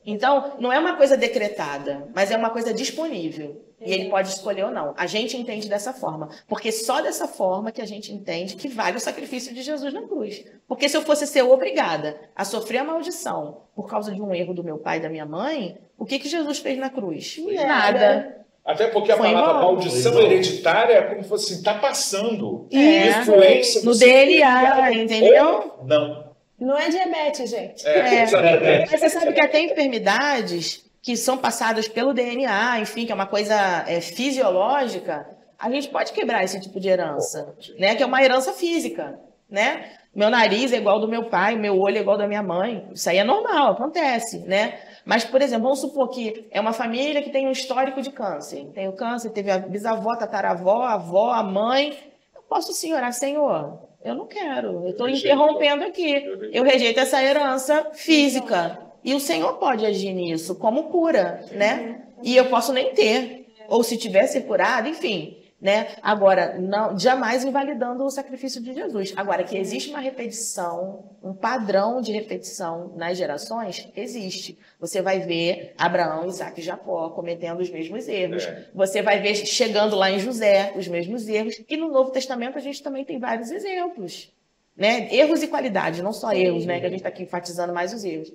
Então, não é uma coisa decretada, mas é uma coisa disponível. E ele pode escolher ou não. A gente entende dessa forma. Porque só dessa forma que a gente entende que vale o sacrifício de Jesus na cruz. Porque se eu fosse ser obrigada a sofrer a maldição por causa de um erro do meu pai e da minha mãe, o que Jesus fez na cruz? Nada. Até porque a Foi palavra embora. maldição hereditária é como se fosse assim, tá passando. É. Influência No seu DNA, entendeu? ou não. Não é diabetes, gente. Exatamente. Mas você sabe que até enfermidades que são passadas pelo DNA, enfim, que é uma coisa fisiológica, a gente pode quebrar esse tipo de herança, né? Que é uma herança física, né? Meu nariz é igual ao do meu pai, meu olho é igual ao da minha mãe. Isso aí é normal, acontece, né? Mas, por exemplo, vamos supor que é uma família que tem um histórico de câncer. Tem o câncer, teve a bisavó, tataravó, a avó, a mãe. Eu posso sim orar, Senhor, eu não quero, eu estou interrompendo aqui. Eu rejeito essa herança física. E o Senhor pode agir nisso como cura, né? E eu posso nem ter. Ou se tiver ser curado, enfim, né? Agora, não, jamais invalidando o sacrifício de Jesus. Agora, que existe uma repetição, um padrão de repetição nas gerações, existe. Você vai ver Abraão, Isaac e Jacó cometendo os mesmos erros. Você vai ver chegando lá em José os mesmos erros. E no Novo Testamento a gente também tem vários exemplos, né? Erros e qualidade, não só erros, né? Que a gente está aqui enfatizando mais os erros.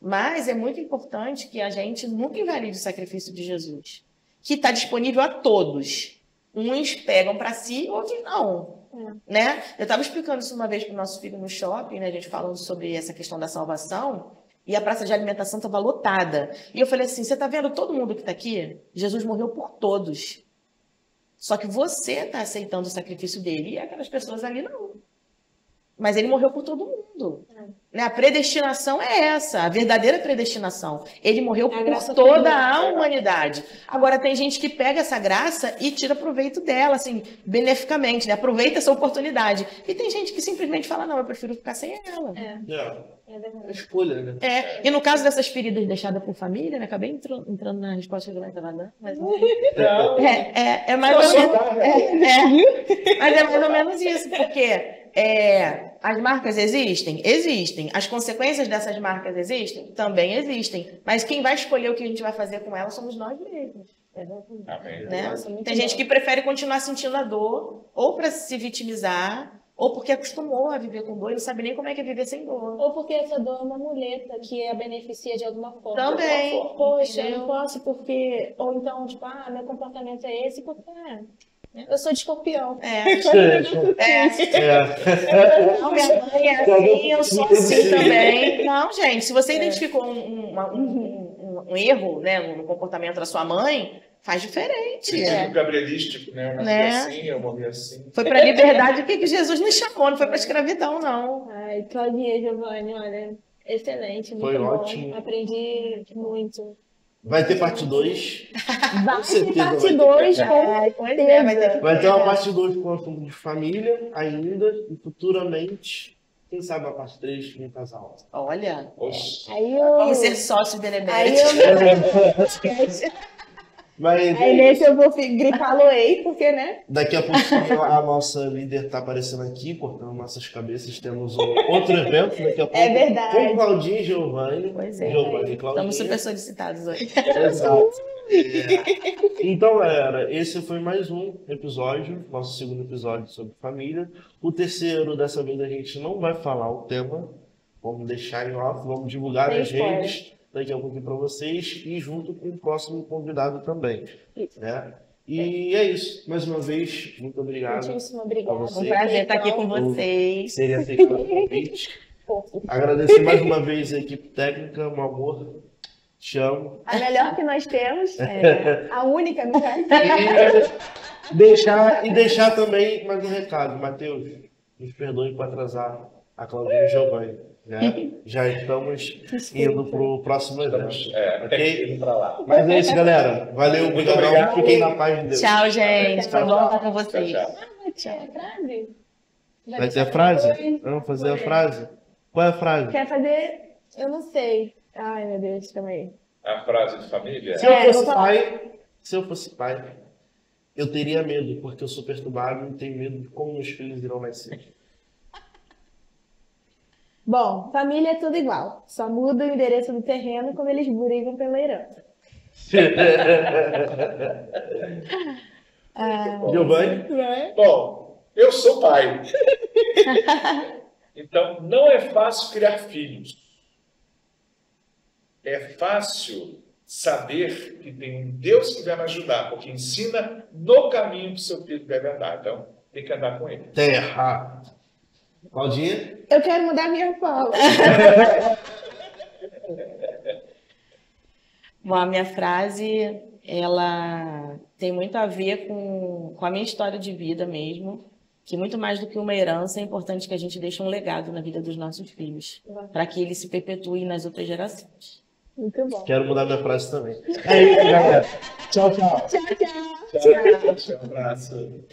Mas é muito importante que a gente nunca invalide o sacrifício de Jesus, que está disponível a todos. Uns pegam para si, outros não. Né? Eu estava explicando isso uma vez para o nosso filho no shopping, né? A gente falando sobre essa questão da salvação, e a praça de alimentação estava lotada. E eu falei assim, você está vendo todo mundo que está aqui? Jesus morreu por todos. Só que você está aceitando o sacrifício dele, e aquelas pessoas ali não. Mas ele morreu por todo mundo. Né? A predestinação é essa, a verdadeira predestinação. Ele morreu por toda a humanidade. Agora, tem gente que pega essa graça e tira proveito dela, assim, beneficamente, né? Aproveita essa oportunidade. E tem gente que simplesmente fala, não, eu prefiro ficar sem ela. É escolha, né? E no caso dessas feridas deixadas por família, né? Acabei entrando na resposta que eu estava dando, mas é mais ou menos. Mas é mais ou menos isso, porque as marcas existem? Existem. As consequências dessas marcas existem? Também existem. Mas quem vai escolher o que a gente vai fazer com elas somos nós mesmos. Amém. Né? Tem gente que prefere continuar sentindo a dor, ou para se vitimizar, ou porque acostumou a viver com dor e não sabe nem como é que é viver sem dor. Ou porque essa dor é uma muleta que a beneficia de alguma forma. Também. Poxa, eu não posso porque... Ou então, tipo, meu comportamento é esse porque... eu sou de escorpião. Não, minha mãe é assim, eu sou assim também. Não, gente, se você identificou um erro, né, no comportamento da sua mãe, faz diferente. O gabrielístico, né? Eu nasci assim, eu morri assim. Foi para a liberdade que Jesus nos chamou, não foi para a escravidão, não. Ai, Claudinha, Giovanni, olha, excelente, muito Foi bom. ótimo. Aprendi muito. Vai ter parte 2. Vai ter certeza parte vai ter 2, parte com certeza. Vai ter uma parte 2 com o assunto de família ainda, e futuramente Quem sabe a parte 3 com um casal. Olha, Oxe. vamos ser sócios Aí beneméritos. Mas Aí nesse eu vou gritar Loei, porque, né? daqui a pouco a nossa líder está aparecendo aqui, cortando nossas cabeças. Temos um outro evento daqui a pouco. É verdade. Com Claudinha e Giovanni. Pois é. Giovanni e Claudinha. Estamos super solicitados hoje. Exato. Então, galera, esse foi mais um episódio, nosso segundo episódio sobre família. O terceiro, dessa vez, a gente não vai falar o tema. Vamos deixar em off, vamos divulgar Sem nas spoiler. redes daqui a pouquinho para vocês e junto com o próximo convidado também. Né? E é isso. Mais uma vez, muito obrigado. Muitíssimo a obrigada. você. Um prazer estar aqui com vocês. Seria aceitado o convite. Agradecer mais uma vez a equipe técnica, meu amor. Te amo. A melhor que nós temos, a única, no caso. E deixar também mais um recado, Matheus. Nos perdoe por atrasar a Claudinha e o Giovanni. Né? Já estamos indo para o próximo evento. Ok? Indo pra lá. Mas é isso, galera. Valeu, obrigado. Fiquem na paz de Deus. Tchau, gente. Foi bom estar com vocês. Tchau. É frase? Vai ter a frase? Vamos fazer a frase? Qual é a frase? Quer fazer? Eu não sei. Ai, meu Deus, calma aí. A frase de família? Se eu vou fosse pai, eu teria medo, porque eu sou perturbado e tenho medo de como meus filhos irão nascer. Bom, família é tudo igual. Só muda o endereço do terreno quando eles brigam pela herança. Giovanni? Bom, eu sou pai. Então, não é fácil criar filhos. É fácil saber que tem um Deus que vai me ajudar, porque ensina no caminho que seu filho deve andar. Então, tem que andar com ele. Terra. Claudinha? Eu quero mudar minha fala. Bom, a minha frase, ela tem muito a ver com a minha história de vida mesmo, que muito mais do que uma herança, é importante que a gente deixe um legado na vida dos nossos filhos, para que eles se perpetuem nas outras gerações. Muito bom. Quero mudar minha frase também. É isso, galera. Tchau, tchau. Tchau, tchau. Tchau. Um abraço.